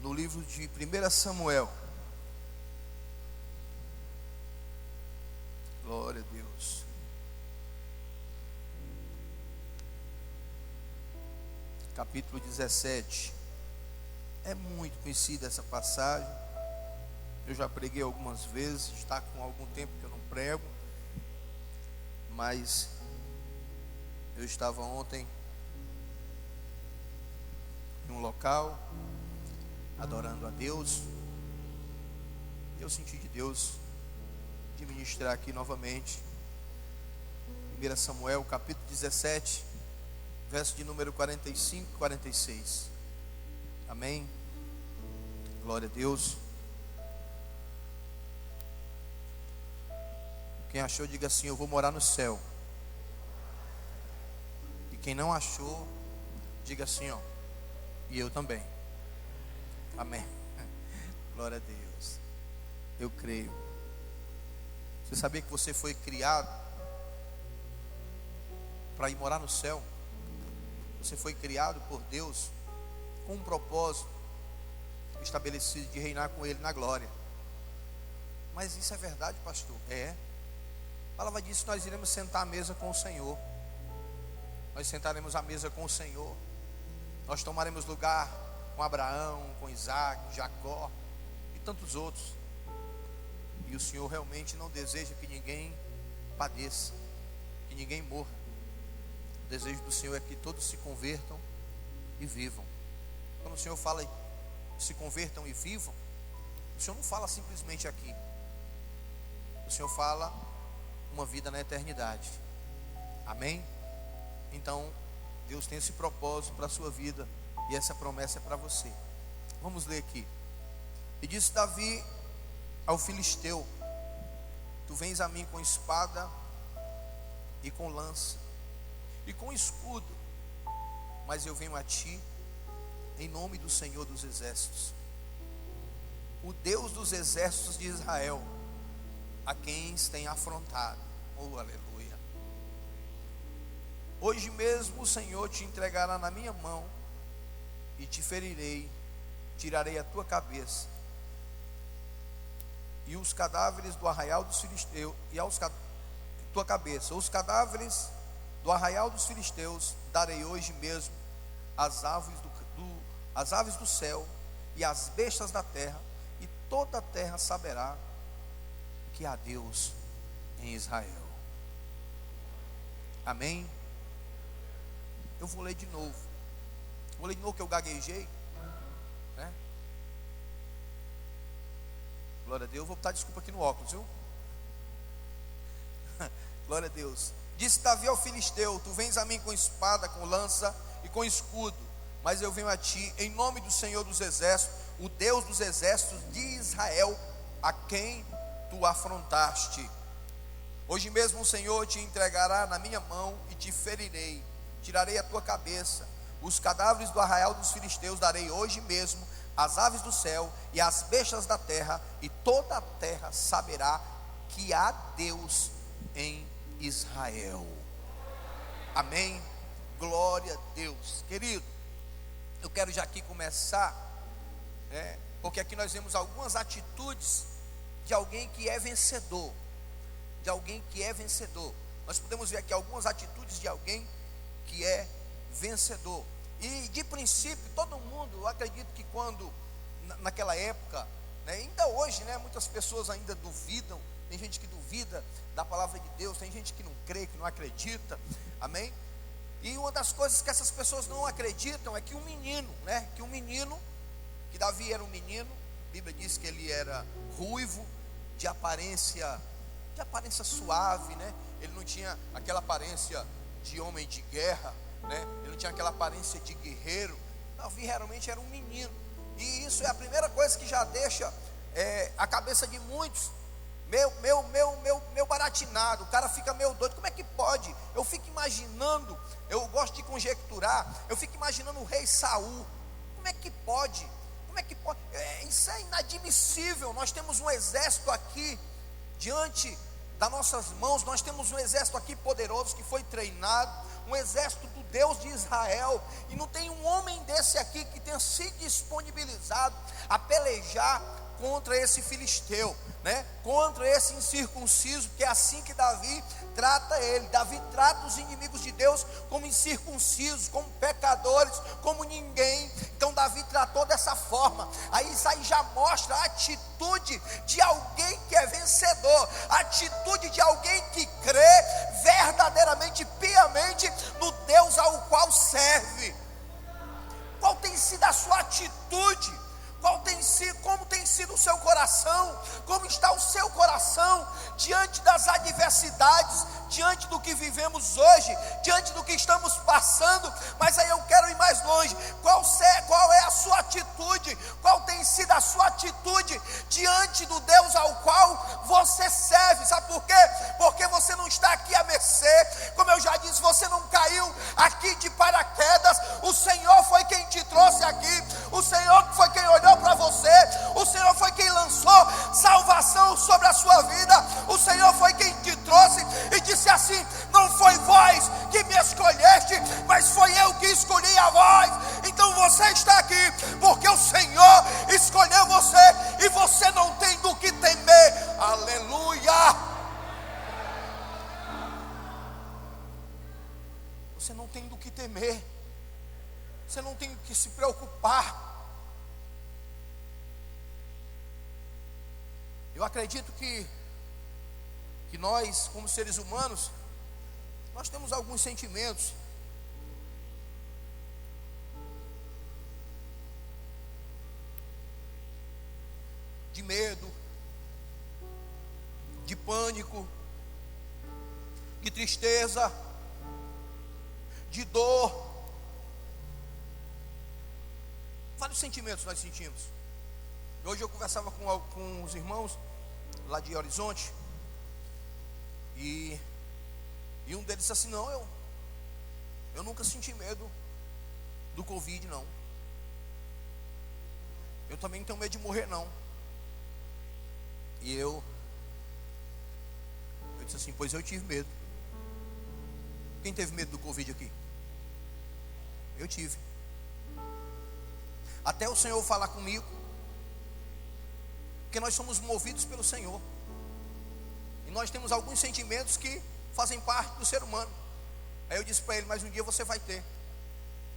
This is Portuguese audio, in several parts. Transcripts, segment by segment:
no livro de 1 Samuel. Glória a Deus. Capítulo 17. É muito conhecida essa passagem. Eu já preguei algumas vezes. Está com algum tempo que eu não prego. Mas eu estava ontem em um local adorando a Deus. Eu senti de Deus de ministrar aqui novamente 1 Samuel capítulo 17, verso de número 45 e 46. Amém. Glória a Deus. Quem achou, diga assim: eu vou morar no céu. E quem não achou, diga assim, ó: e eu também. Amém. Glória a Deus. Eu creio. Você sabia que você foi criado para ir morar no céu? Você foi criado por Deus com um propósito estabelecido de reinar com Ele na glória. Mas isso é verdade, pastor? É. A palavra diz que nós iremos sentar à mesa com o Senhor. Nós sentaremos à mesa com o Senhor. Nós tomaremos lugar com Abraão, com Isaac, Jacó e tantos outros. E o Senhor realmente não deseja que ninguém padeça, que ninguém morra. O desejo do Senhor é que todos se convertam e vivam. Quando o Senhor fala se convertam e vivam, o Senhor não fala simplesmente aqui. O Senhor fala uma vida na eternidade. Amém? Então, Deus tem esse propósito para a sua vida, e essa promessa é para você. Vamos ler aqui. E disse Davi ao filisteu: tu vens a mim com espada e com lança e com escudo, mas eu venho a ti em nome do Senhor dos exércitos, o Deus dos exércitos de Israel, a quem tem afrontado. Oh, aleluia. Hoje mesmo o Senhor te entregará na minha mão e te ferirei, tirarei a tua cabeça e os cadáveres do arraial dos filisteus, e aos tua cabeça, os cadáveres do arraial dos filisteus darei hoje mesmo às aves do céu e às bestas da terra, e toda a terra saberá que há Deus em Israel. Amém? Eu vou ler de novo. Vou ler de novo que eu gaguejei, né? Glória a Deus. Eu vou botar desculpa aqui no óculos, viu? Glória a Deus. Disse Davi ao filisteu: tu vens a mim com espada, com lança e com escudo, mas eu venho a ti em nome do Senhor dos exércitos, o Deus dos exércitos de Israel, a quem tu afrontaste. Hoje mesmo o Senhor te entregará na minha mão e te ferirei, tirarei a tua cabeça, os cadáveres do arraial dos filisteus darei hoje mesmo às aves do céu e às bestas da terra, e toda a terra saberá que há Deus em Israel. Amém? Glória a Deus. Querido, eu quero já aqui começar, porque aqui nós vemos algumas atitudes de alguém que é vencedor. De alguém que é vencedor. Nós podemos ver aqui algumas atitudes de alguém que é vencedor. E de princípio, todo mundo, eu acredito que quando, naquela época, ainda hoje, muitas pessoas ainda duvidam. Tem gente que duvida da palavra de Deus, tem gente que não crê, que não acredita. Amém? E uma das coisas que essas pessoas não acreditam é que que Davi era um menino. A Bíblia diz que ele era ruivo, de aparência suave, Ele não tinha aquela aparência de homem de guerra, Ele não tinha aquela aparência de guerreiro. Davi realmente era um menino. E isso é a primeira coisa que já deixa a cabeça de muitos meu baratinado. O cara fica meio doido. Como é que pode? Eu fico imaginando, eu gosto de conjecturar, eu fico imaginando o rei Saul. Como é que pode? Isso é inadmissível. Nós temos um exército aqui diante das nossas mãos, nós temos um exército aqui poderoso, que foi treinado, um exército do Deus de Israel, e não tem um homem desse aqui que tenha se disponibilizado a pelejar contra esse filisteu, né? Contra esse incircunciso, que é assim que Davi trata ele. Davi trata os inimigos de Deus como incircuncisos, como pecadores, como ninguém. Então Davi tratou dessa forma. Aí isso aí já mostra a atitude de alguém que é vencedor, a atitude de alguém que crê verdadeiramente, piamente no Deus ao qual serve. Qual tem sido a sua atitude? Como tem sido o seu coração? Como está o seu coração diante das adversidades, diante do que vivemos hoje, diante do que estamos passando? Mas aí eu quero ir mais longe. Qual é a sua atitude? Qual tem sido a sua atitude diante do Deus ao qual você serve? Sabe por quê? Porque você não está aqui à mercê. Como eu já disse, você não caiu aqui de paraquedas. O Senhor foi quem te trouxe aqui. O Senhor foi quem olhou para você. O Senhor foi quem lançou salvação sobre a sua vida. O Senhor foi quem te trouxe e disse assim: não foi vós que me escolheste, mas foi eu que escolhi a vós. Então você está aqui porque o Senhor escolheu você, e você não tem do que temer. Aleluia! Você não tem do que temer. Você não tem do que se preocupar. Eu acredito que nós, como seres humanos, nós temos alguns sentimentos. De medo, de pânico, de tristeza, de dor. Vários sentimentos nós sentimos. Hoje eu conversava com os irmãos lá de Horizonte, e um deles disse assim: não, eu nunca senti medo do Covid, não. Eu também não tenho medo de morrer, não. E eu disse assim: pois eu tive medo. Quem teve medo do Covid aqui? Eu tive. Até o Senhor falar comigo, porque nós somos movidos pelo Senhor, e nós temos alguns sentimentos que fazem parte do ser humano. Aí eu disse para ele: mas um dia você vai ter.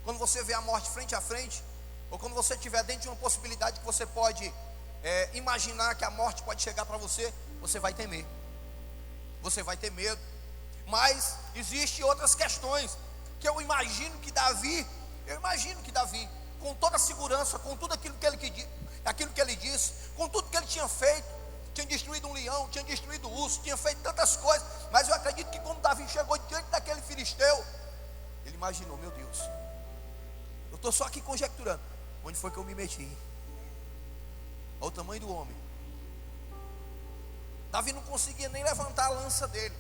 Quando você vê a morte frente a frente, ou quando você estiver dentro de uma possibilidade que você pode imaginar que a morte pode chegar para você, você vai temer, você vai ter medo. Mas existem outras questões que eu imagino que Davi, com toda a segurança, com tudo aquilo que ele disse, com tudo que ele tinha feito, tinha destruído um leão, tinha destruído um urso, tinha feito tantas coisas, mas eu acredito que quando Davi chegou diante daquele filisteu, ele imaginou: meu Deus, eu estou só aqui conjecturando, onde foi que eu me meti? Olha o tamanho do homem. Davi não conseguia nem levantar a lança dele,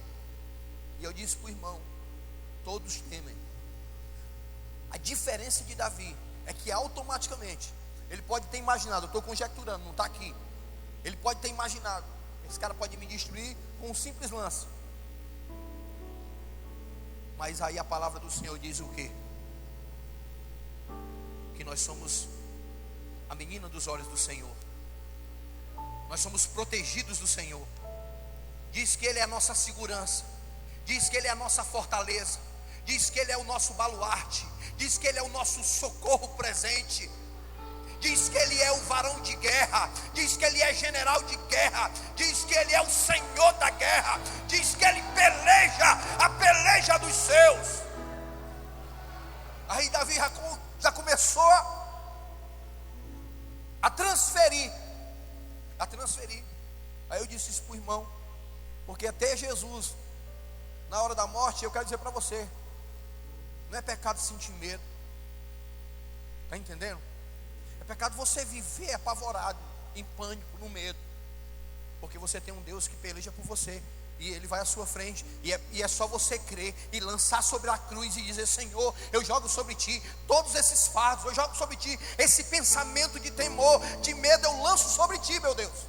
e eu disse para o irmão: todos temem. A diferença de Davi é que automaticamente ele pode ter imaginado, eu estou conjecturando, não está aqui. Ele pode ter imaginado: esse cara pode me destruir com um simples lance. Mas aí a palavra do Senhor diz o quê? Que nós somos a menina dos olhos do Senhor. Nós somos protegidos do Senhor. Diz que Ele é a nossa segurança. Diz que Ele é a nossa fortaleza. Diz que Ele é o nosso baluarte. Diz que Ele é o nosso socorro presente. Diz que Ele é o varão de guerra. Diz que Ele é general de guerra. Diz que Ele é o Senhor da guerra. Diz que Ele peleja a peleja dos seus. Aí Davi já começou a transferir. Aí eu disse isso para o irmão, porque até Jesus, na hora da morte, eu quero dizer para você, não é pecado sentir medo. Está entendendo? É pecado você viver apavorado, em pânico, no medo, porque você tem um Deus que peleja por você, e Ele vai à sua frente, e é só você crer e lançar sobre a cruz e dizer: Senhor, eu jogo sobre Ti todos esses fardos, eu jogo sobre Ti esse pensamento de temor, de medo, eu lanço sobre Ti, meu Deus,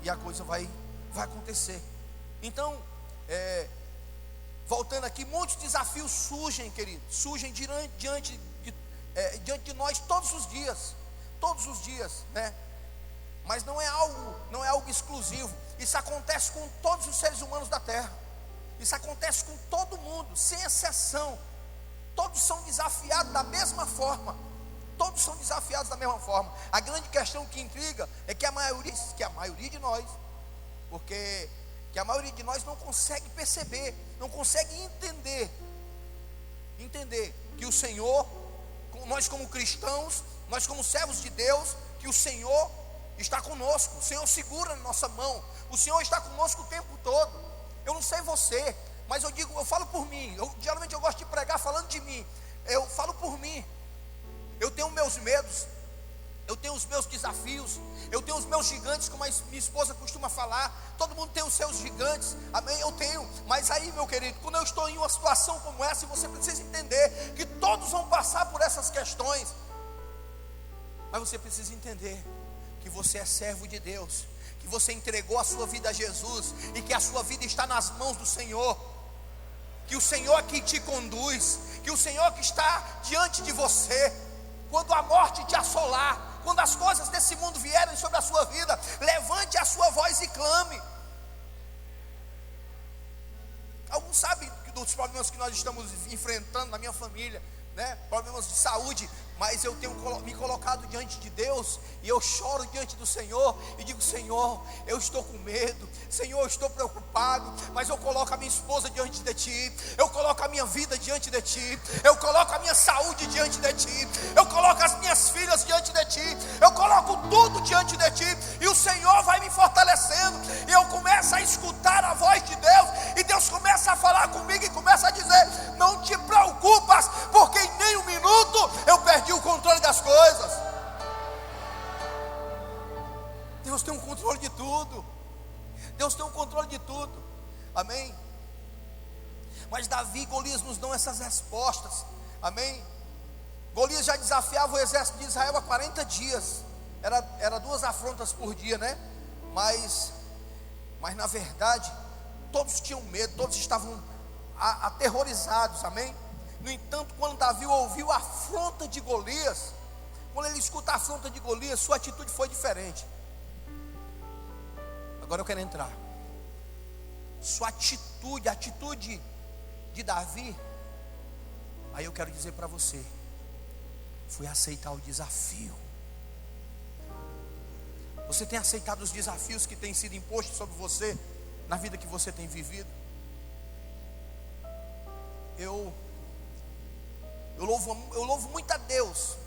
e a coisa vai acontecer. Então, voltando aqui, muitos desafios surgem, querido, surgem diante de nós todos os dias, né? Mas não é algo exclusivo. Isso acontece com todos os seres humanos da terra. Isso acontece com todo mundo, sem exceção. Todos são desafiados da mesma forma. Todos são desafiados da mesma forma. A grande questão que intriga é que a maioria de nós, porque que a maioria de nós não consegue perceber, não consegue entender que o Senhor, nós como cristãos, nós como servos de Deus, que o Senhor está conosco, o Senhor segura na nossa mão, o Senhor está conosco o tempo todo. Eu não sei você, mas eu falo por mim. Geralmente eu gosto de pregar falando de mim. Eu falo por mim. Eu tenho meus medos, eu tenho os meus desafios, eu tenho os meus gigantes, como minha esposa costuma falar. Todo mundo tem os seus gigantes, amém? Eu tenho, mas aí, meu querido, quando eu estou em uma situação como essa, você precisa entender que todos vão passar por essas questões, mas você precisa entender que você é servo de Deus, que você entregou a sua vida a Jesus, e que a sua vida está nas mãos do Senhor, que o Senhor que te conduz, que o Senhor que está diante de você. Quando a morte te assolar, quando as coisas desse mundo vierem sobre a sua vida, levante a sua voz e clame. Alguns sabem dos problemas que nós estamos enfrentando na minha família, né? Problemas de saúde, mas eu tenho me colocado diante de Deus, e eu choro diante do Senhor, e digo: Senhor, eu estou com medo, Senhor, eu estou preocupado, mas eu coloco a minha esposa diante de Ti, eu coloco a minha vida diante de Ti, eu coloco a minha saúde diante de Ti, eu coloco as minhas filhas diante de Ti, eu coloco tudo diante de Ti, e o Senhor vai me fortalecendo, e eu começo a escutar a voz de Deus, e Deus começa a falar comigo, e começa a dizer: não te preocupas, porque em nem um minuto eu perdi o controle das coisas. Deus tem um controle de tudo. Deus tem um controle de tudo. Amém? Mas Davi e Golias nos dão essas respostas. Amém? Golias já desafiava o exército de Israel há 40 dias. Era 2 afrontas por dia, né? Mas na verdade, todos tinham medo, todos estavam aterrorizados. Amém? No entanto, quando Davi ouviu a afronta de Golias, quando ele escuta a afronta de Golias, sua atitude foi diferente. Agora eu quero entrar. Sua atitude, a atitude de Davi, aí eu quero dizer para você, foi aceitar o desafio. Você tem aceitado os desafios que têm sido impostos sobre você, na vida que você tem vivido? Eu louvo muito a Deus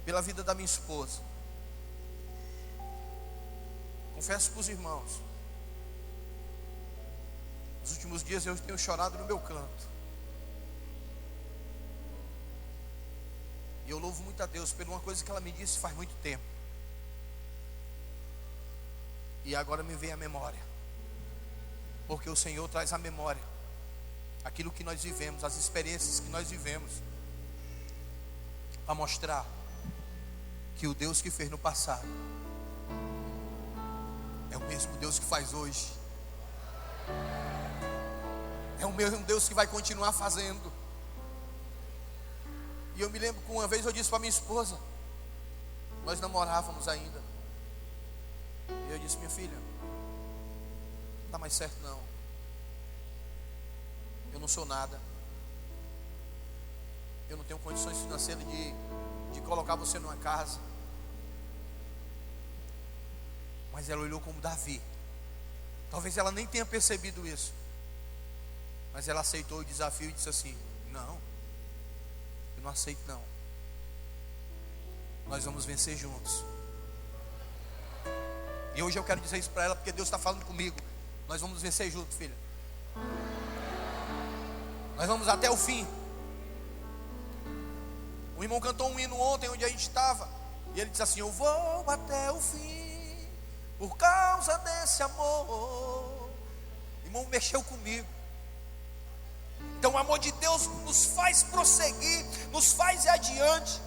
pela vida da minha esposa. Confesso para os irmãos, nos últimos dias eu tenho chorado no meu canto. E eu louvo muito a Deus por uma coisa que ela me disse faz muito tempo, e agora me vem à memória, porque o Senhor traz à memória aquilo que nós vivemos, as experiências que nós vivemos, para mostrar que o Deus que fez no passado é o mesmo Deus que faz hoje, é o mesmo Deus que vai continuar fazendo. E eu me lembro que uma vez eu disse para minha esposa, nós namorávamos ainda, e eu disse: minha filha, não dá mais certo não, eu não sou nada, eu não tenho condições financeiras de colocar você numa casa. Mas ela olhou como Davi. Talvez ela nem tenha percebido isso, mas ela aceitou o desafio e disse assim: não, eu não aceito não, nós vamos vencer juntos. E hoje eu quero dizer isso para ela, porque Deus está falando comigo. Nós vamos vencer juntos, filha. Nós vamos até o fim. O irmão cantou um hino ontem onde a gente estava, e ele disse assim: eu vou até o fim por causa desse amor. O irmão mexeu comigo. Então o amor de Deus nos faz prosseguir, nos faz ir adiante.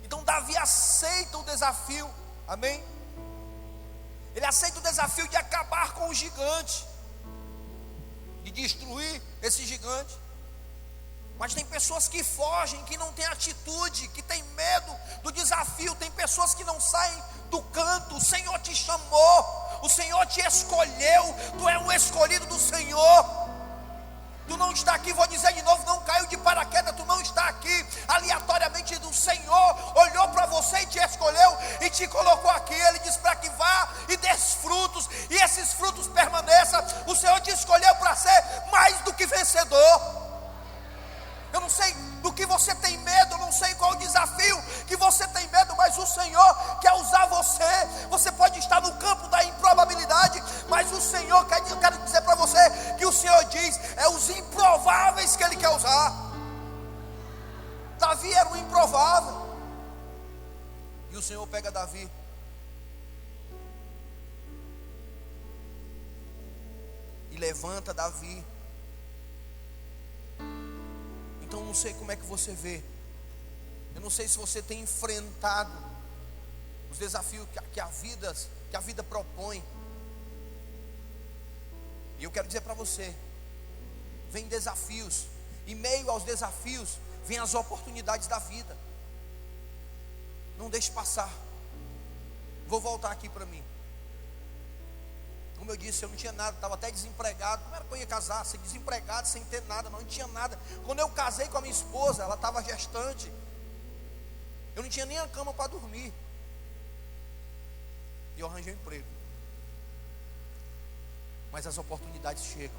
Então Davi aceita o desafio. Amém? Ele aceita o desafio de acabar com o gigante. de destruir esse gigante. Mas tem pessoas que fogem, que não têm atitude, que têm medo do desafio. Tem pessoas que não saem do canto. O Senhor te chamou, o Senhor te escolheu, tu é um escolhido do Senhor. Tu não está aqui, vou dizer de novo, não caiu de paraquedas, tu não está aqui aleatoriamente. Do Senhor olhou para você e te escolheu e te colocou aqui. Ele diz para que vá e dê frutos, e esses frutos permaneçam. O Senhor te escolheu para ser mais do que vencedor. Eu não sei do que você tem medo, eu não sei qual o desafio que você tem medo, mas o Senhor quer usar você. Você pode estar no campo da improbabilidade, mas o Senhor quer, eu quero dizer para você que o Senhor diz, é os improváveis que Ele quer usar. Davi era um improvável, e o Senhor pega Davi e levanta Davi. Então eu não sei como é que você vê. Eu não sei se você tem enfrentado os desafios que a vida propõe. E eu quero dizer para você, vem desafios, e meio aos desafios vem as oportunidades da vida. Não deixe passar. Vou voltar aqui para mim. Como eu disse, eu não tinha nada, estava até desempregado. Como era que eu ia casar? Sem desempregado, sem ter nada, não tinha nada. Quando eu casei com a minha esposa, ela estava gestante. Eu não tinha nem a cama para dormir. E eu arranjei um emprego. Mas as oportunidades chegam.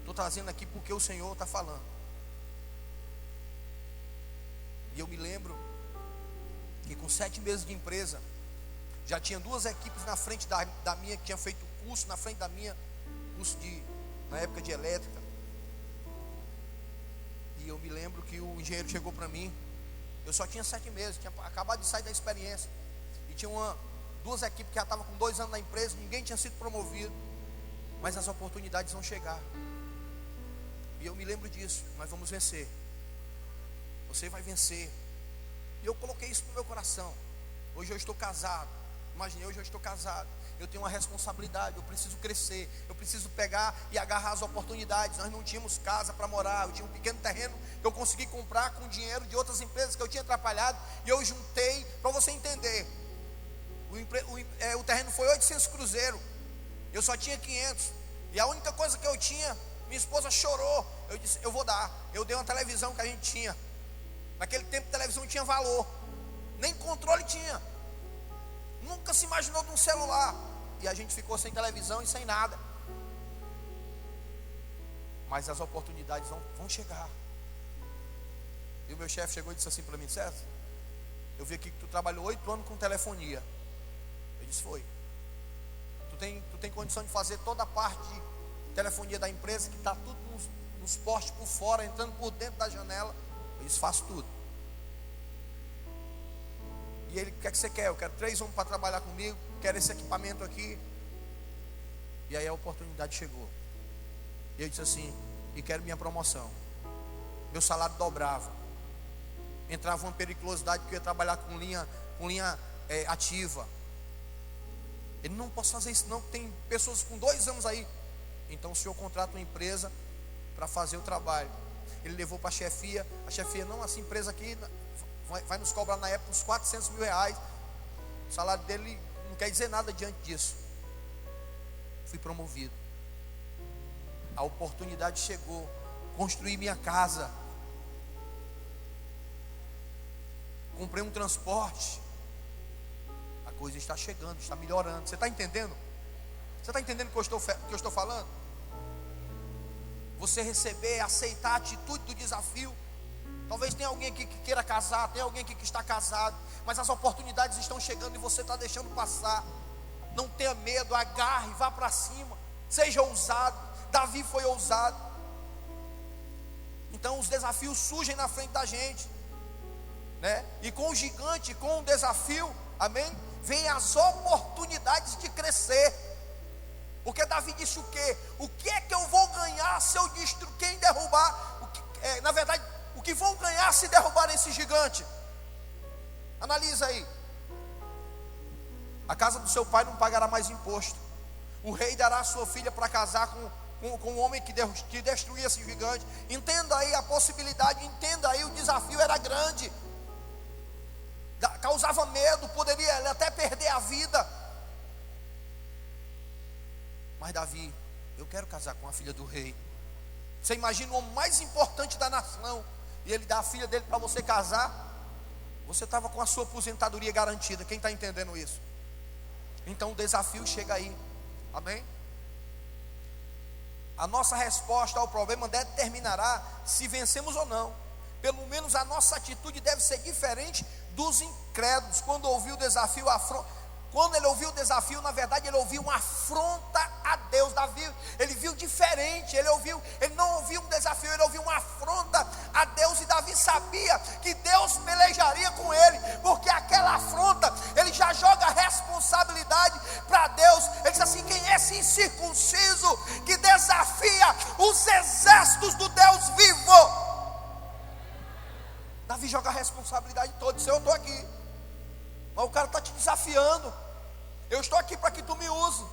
Estou trazendo aqui porque o Senhor está falando. E eu me lembro que com 7 meses de empresa, já tinha 2 equipes na frente da minha, que tinha feito curso, na frente da minha, curso na época de elétrica. E eu me lembro que o engenheiro chegou para mim. Eu só tinha 7 meses, tinha acabado de sair da experiência. E tinha 2 equipes que já estavam com 2 anos na empresa, ninguém tinha sido promovido. Mas as oportunidades vão chegar. E eu me lembro disso, nós vamos vencer. Você vai vencer. E eu coloquei isso no meu coração. Hoje eu estou casado. Imaginei, hoje eu estou casado. Eu tenho uma responsabilidade, eu preciso crescer. Eu preciso pegar e agarrar as oportunidades. Nós não tínhamos casa para morar. Eu tinha um pequeno terreno que eu consegui comprar com dinheiro de outras empresas que eu tinha atrapalhado. E eu juntei, para você entender. O terreno foi 800 cruzeiros. Eu só tinha 500. E a única coisa que eu tinha, minha esposa chorou. Eu disse, eu vou dar. Eu dei uma televisão que a gente tinha. Naquele tempo a televisão não tinha valor. Nem controle tinha. Nunca se imaginou de um celular. E a gente ficou sem televisão e sem nada. Mas as oportunidades vão chegar. E o meu chefe chegou e disse assim para mim, César, eu vi aqui que tu trabalhou 8 anos com telefonia. Eu disse, foi. Tu tem condição de fazer toda a parte de telefonia da empresa, que está tudo nos postes por fora, entrando por dentro da janela. Eu disse, faço tudo. E ele, o que é que você quer? Eu quero 3 homens para trabalhar comigo, quero esse equipamento aqui. E aí a oportunidade chegou. E eu disse assim, e quero minha promoção. Meu salário dobrava. Entrava uma periculosidade, porque eu ia trabalhar com linha ativa. Ele, não posso fazer isso não, tem pessoas com 2 anos aí. Então o senhor contrata uma empresa para fazer o trabalho. Ele levou para a chefia não, essa empresa aqui vai nos cobrar na época uns 400 mil reais. O salário dele não quer dizer nada diante disso. Fui promovido. A oportunidade chegou. Construí minha casa. Comprei um transporte. A coisa está chegando, está melhorando. Você está entendendo? Você está entendendo o que eu estou falando? Você receber, aceitar a atitude do desafio. Talvez tenha alguém aqui que queira casar, tem alguém aqui que está casado, mas as oportunidades estão chegando e você está deixando passar. Não tenha medo, agarre, vá para cima, seja ousado. Davi foi ousado. Então os desafios surgem na frente da gente, né? E com o gigante, com o desafio, amém? Vem as oportunidades de crescer. Porque Davi disse o quê? O que é que eu vou ganhar se eu destruir, quem derrubar? Na verdade, o que vão ganhar se derrubar esse gigante? Analisa aí. A casa do seu pai não pagará mais imposto. O rei dará a sua filha para casar com o homem que destruía esse gigante. Entenda aí a possibilidade, entenda aí, o desafio era grande, causava medo, poderia ele até perder a vida. Mas Davi, eu quero casar com a filha do rei. Você imagina o homem mais importante da nação, e ele dá a filha dele para você casar? Você estava com a sua aposentadoria garantida. Quem está entendendo isso? Então o desafio chega aí, amém? A nossa resposta ao problema determinará se vencemos ou não. Pelo menos a nossa atitude deve ser diferente dos incrédulos. Quando ele ouviu o desafio, na verdade ele ouviu uma afronta a Deus. Davi, ele viu diferente, ele não ouviu um desafio, ele ouviu uma afronta a Deus. E Davi sabia que Deus pelejaria com ele, porque aquela afronta, ele já joga a responsabilidade para Deus. Ele diz assim: quem é esse incircunciso que desafia os exércitos do Deus vivo? Davi joga a responsabilidade toda. Disse: eu estou aqui, mas o cara está te desafiando. Eu estou aqui para que tu me use,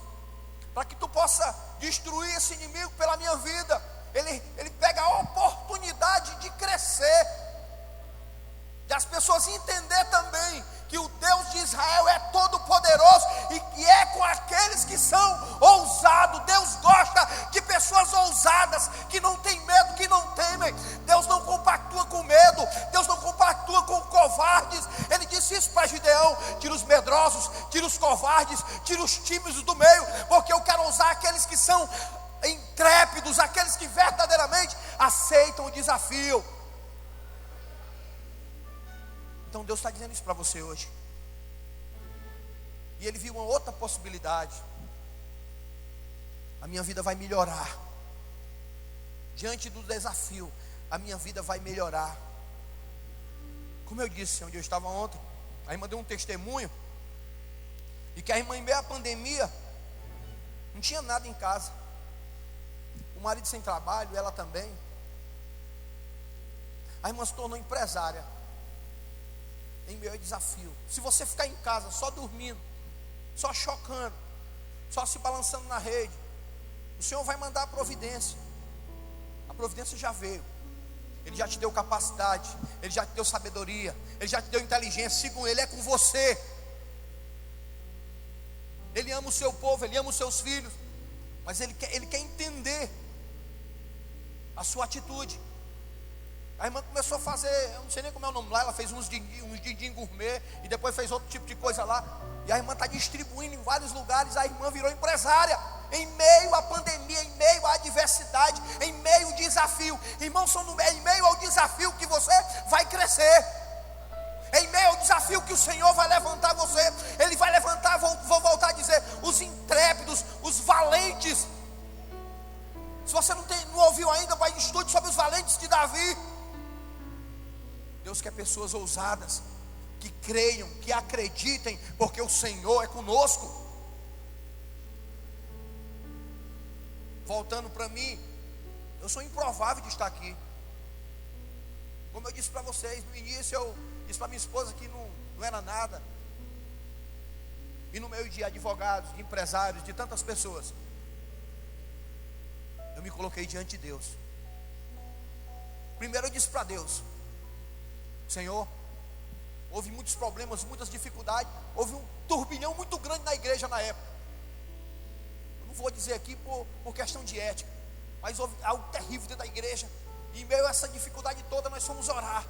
para que tu possa destruir esse inimigo pela minha vida. Ele pega a oportunidade de crescer, de as pessoas entender também que o Deus de Israel é todo poderoso e que é com aqueles que são ousados. Deus gosta de pessoas ousadas, que não têm medo, que não temem. Deus não compactua com medo, Deus não compactua com covardes. Ele disse isso para Gideão: tira os medrosos, tira os covardes, tira os tímidos do meio, porque eu quero usar aqueles que são intrépidos, aqueles que verdadeiramente aceitam o desafio. Então Deus está dizendo isso para você hoje. E ele viu uma outra possibilidade: a minha vida vai melhorar. Diante do desafio, a minha vida vai melhorar. Como eu disse, onde eu estava ontem, a irmã deu um testemunho, e que a irmã, em meio à pandemia, não tinha nada em casa, o marido sem trabalho, ela também. A irmã se tornou empresária em meio ao desafio. Se você ficar em casa só dormindo, só chocando, só se balançando na rede, o Senhor vai mandar a providência. A providência já veio. Ele já te deu capacidade, Ele já te deu sabedoria, Ele já te deu inteligência. Siga com Ele, é com você. Ele ama o seu povo, Ele ama os seus filhos, mas Ele quer entender a sua atitude. A irmã começou a fazer, eu não sei nem como é o nome lá, ela fez uns din-din gourmet, e depois fez outro tipo de coisa lá, e a irmã está distribuindo em vários lugares. A irmã virou empresária, em meio à pandemia, em meio à adversidade, em meio ao desafio. Irmãos, em meio ao desafio que você vai crescer, em meio ao desafio que o Senhor vai levantar você. Ele vai levantar, vou voltar a dizer, os intrépidos, os valentes. Se você não ouviu ainda, vai estude sobre os valentes de Davi. Deus quer pessoas ousadas, que creiam, que acreditem, porque o Senhor é conosco. Voltando para mim, eu sou improvável de estar aqui. Como eu disse para vocês no início, eu disse para minha esposa que não era nada. E no meio de advogados, de empresários, de tantas pessoas, eu me coloquei diante de Deus. Primeiro eu disse para Deus: Senhor, houve muitos problemas, muitas dificuldades, houve um turbilhão muito grande na igreja na época. Eu não vou dizer aqui por questão de ética, mas houve algo terrível dentro da igreja. E em meio a essa dificuldade toda, nós fomos orar,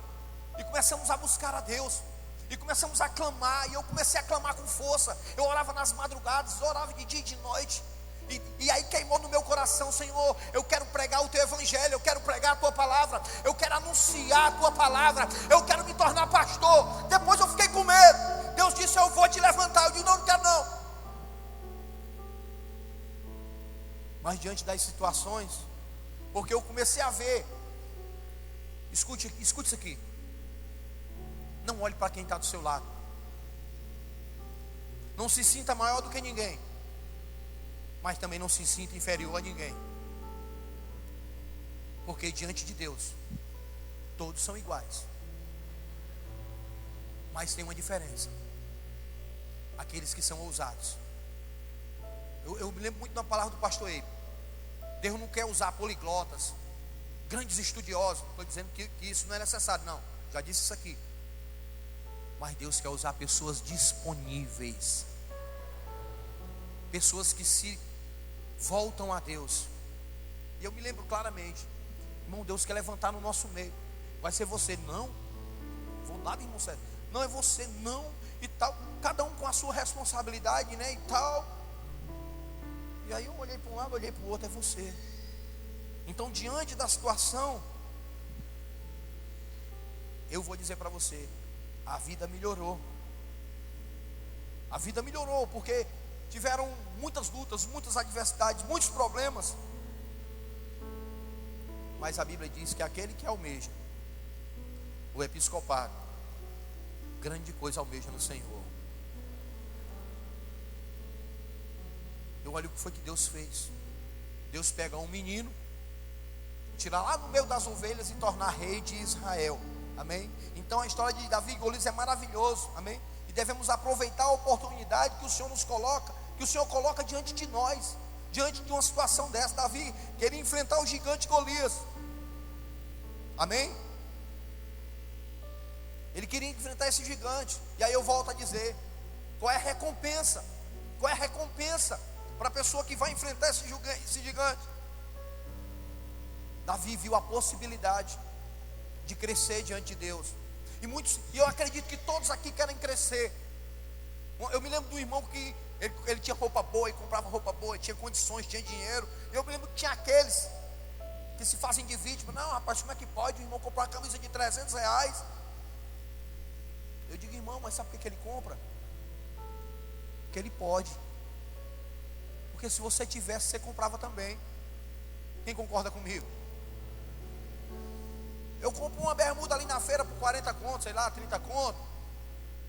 e começamos a buscar a Deus, e começamos a clamar. E eu comecei a clamar com força. Eu orava nas madrugadas, orava de dia e de noite. E aí queimou no meu coração: Senhor, eu quero pregar o Teu Evangelho, eu quero pregar a Tua Palavra, eu quero anunciar a Tua Palavra, eu quero me tornar pastor. Depois eu fiquei com medo. Deus disse: eu vou te levantar. Eu disse: não quero não. Mas diante das situações, porque eu comecei a ver, escute isso aqui, não olhe para quem está do seu lado, não se sinta maior do que ninguém, mas também não se sinta inferior a ninguém, porque diante de Deus todos são iguais, mas tem uma diferença: aqueles que são ousados. Eu me lembro muito da palavra do pastor Eibe. Deus não quer usar poliglotas, grandes estudiosos. Não estou dizendo que isso não é necessário, não. Já disse isso aqui. Mas Deus quer usar pessoas disponíveis, pessoas que se voltam a Deus. E eu me lembro claramente, irmão, Deus quer levantar no nosso meio. Vai ser você? Não. Vou nada, irmão, sério. Não é você, não. E tal, cada um com a sua responsabilidade, né, e tal. E aí eu olhei para um lado, olhei para o outro, é você. Então, diante da situação, eu vou dizer para você, a vida melhorou. A vida melhorou, porque tiveram muitas lutas, muitas adversidades, muitos problemas. Mas a Bíblia diz que aquele que almeja o episcopado, grande coisa almeja no Senhor. Eu olho o que foi que Deus fez. Deus pega um menino, tira lá no meio das ovelhas e tornar rei de Israel. Amém? Então a história de Davi e Golias é maravilhoso. Amém? E devemos aproveitar a oportunidade que o Senhor nos coloca, que o Senhor coloca diante de nós, diante de uma situação dessa. Davi queria enfrentar o gigante Golias. Amém? Ele queria enfrentar esse gigante. E aí eu volto a dizer, qual é a recompensa? Qual é a recompensa para a pessoa que vai enfrentar esse gigante? Davi viu a possibilidade de crescer diante de Deus. E eu acredito que todos aqui querem crescer. Eu me lembro do irmão que ele tinha roupa boa e comprava roupa boa, tinha condições, tinha dinheiro. Eu me lembro que tinha aqueles que se fazem de vítima. Não, rapaz, como é que pode o irmão comprar uma camisa de R$300? Eu digo, irmão, mas sabe por que ele compra? Porque ele pode. Porque se você tivesse, você comprava também. Quem concorda comigo? Eu compro uma bermuda ali na feira por 40 conto, sei lá, 30 conto,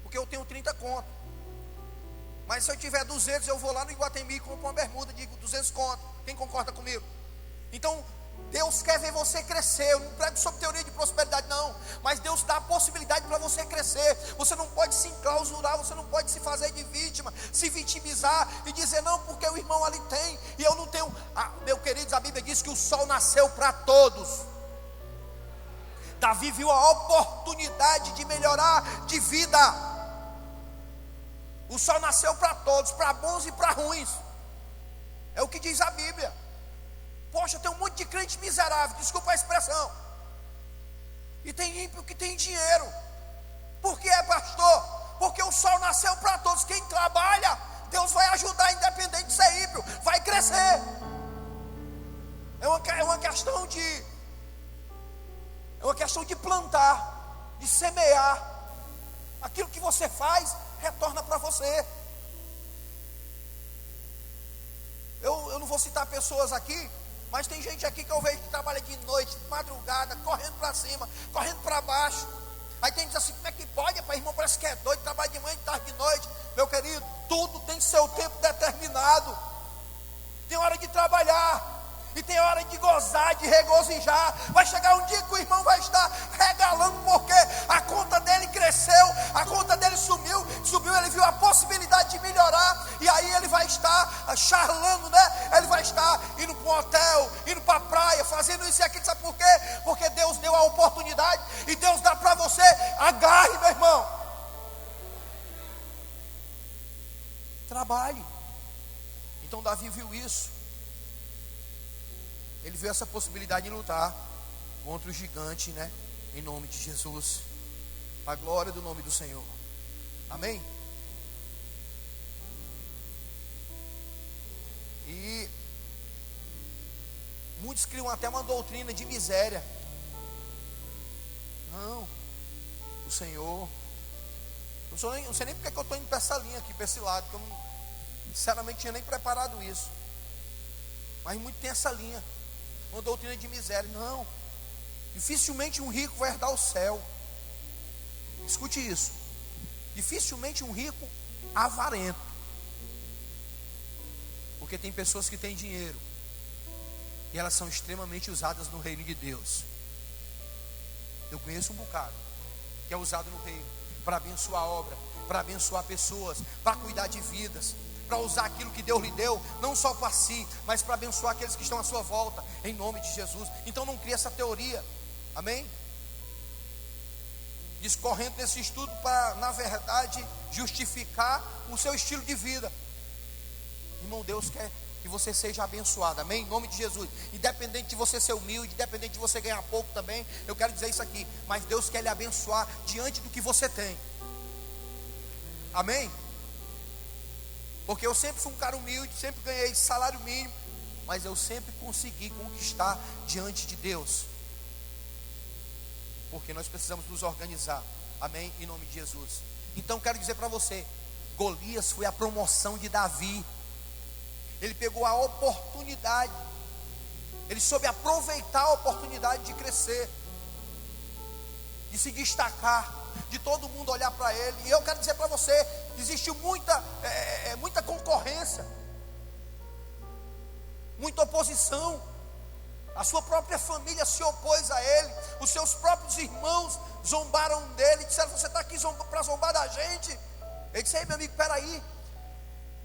porque eu tenho 30 conto. Mas se eu tiver 200, eu vou lá no Iguatemi e compro uma bermuda de 200 conto. Quem concorda comigo? Então, Deus quer ver você crescer. Eu não prego sobre teoria de prosperidade, não. Mas Deus dá a possibilidade para você crescer. Você não pode se enclausurar, você não pode se fazer de vítima, se vitimizar e dizer, não, porque o irmão ali tem e eu não tenho. Meu queridos, a Bíblia diz que o sol nasceu para todos. Davi viu a oportunidade de melhorar de vida. O sol nasceu para todos, para bons e para ruins. É o que diz a Bíblia. Poxa, tem um monte de crente miserável, desculpa a expressão. E tem ímpio que tem dinheiro. Por que é, pastor? Porque o sol nasceu para todos. Quem trabalha, Deus vai ajudar, independente de ser ímpio, vai crescer. É uma questão de plantar, de semear. Aquilo que você faz, retorna para você. Eu não vou citar pessoas aqui, mas tem gente aqui que eu vejo que trabalha de noite, de madrugada, correndo para cima, correndo para baixo. Aí tem gente assim, como é que pode? Pai, irmão, parece que é doido, trabalha de manhã, de tarde, de noite. Meu querido, tudo tem seu tempo determinado. Tem hora de trabalhar e tem hora de gozar, de regozijar. Vai chegar um dia que o irmão vai estar regalando, porque a conta dele cresceu, a conta dele subiu, ele viu a possibilidade de melhorar, e aí ele vai estar charlando, né? Ele vai estar indo para um hotel, indo para a praia, fazendo isso e aquilo. Sabe por quê? Porque Deus deu a oportunidade, e Deus dá para você. Agarre, meu irmão, trabalhe. Então Davi viu isso. Ele viu essa possibilidade de lutar contra o gigante, né? Em nome de Jesus. A glória do nome do Senhor. Amém? E muitos criam até uma doutrina de miséria. Não. O Senhor. Não sei nem porque que eu estou indo para essa linha aqui, para esse lado, porque eu não, sinceramente, tinha nem preparado isso. Mas muito tem essa linha. Uma doutrina de miséria. Não. Dificilmente um rico vai herdar o céu. Escute isso. Dificilmente um rico avarento. Porque tem pessoas que têm dinheiro e elas são extremamente usadas no reino de Deus. Eu conheço um bocado que é usado no reino para abençoar a obra, para abençoar pessoas, para cuidar de vidas. para usar aquilo que Deus lhe deu, não só para si, mas para abençoar aqueles que estão à sua volta, em nome de Jesus. Então não crie essa teoria, amém? Discorrendo desse estudo para, na verdade, justificar o seu estilo de vida. Irmão, Deus quer que você seja abençoado, amém? Em nome de Jesus. Independente de você ser humilde, independente de você ganhar pouco também, eu quero dizer isso aqui, mas Deus quer lhe abençoar diante do que você tem, amém? Porque eu sempre fui um cara humilde, sempre ganhei salário mínimo, mas eu sempre consegui conquistar diante de Deus, porque nós precisamos nos organizar, amém? Em nome de Jesus. Então quero dizer para você, Golias foi a promoção de Davi. Ele pegou a oportunidade, ele soube aproveitar a oportunidade de crescer, de se destacar, de todo mundo olhar para ele. E eu quero dizer para você, existe muita concorrência, muita oposição. A sua própria família se opôs a ele, os seus próprios irmãos zombaram dele, disseram: você está aqui para zombar da gente? Ele disse: ei, meu amigo, peraí,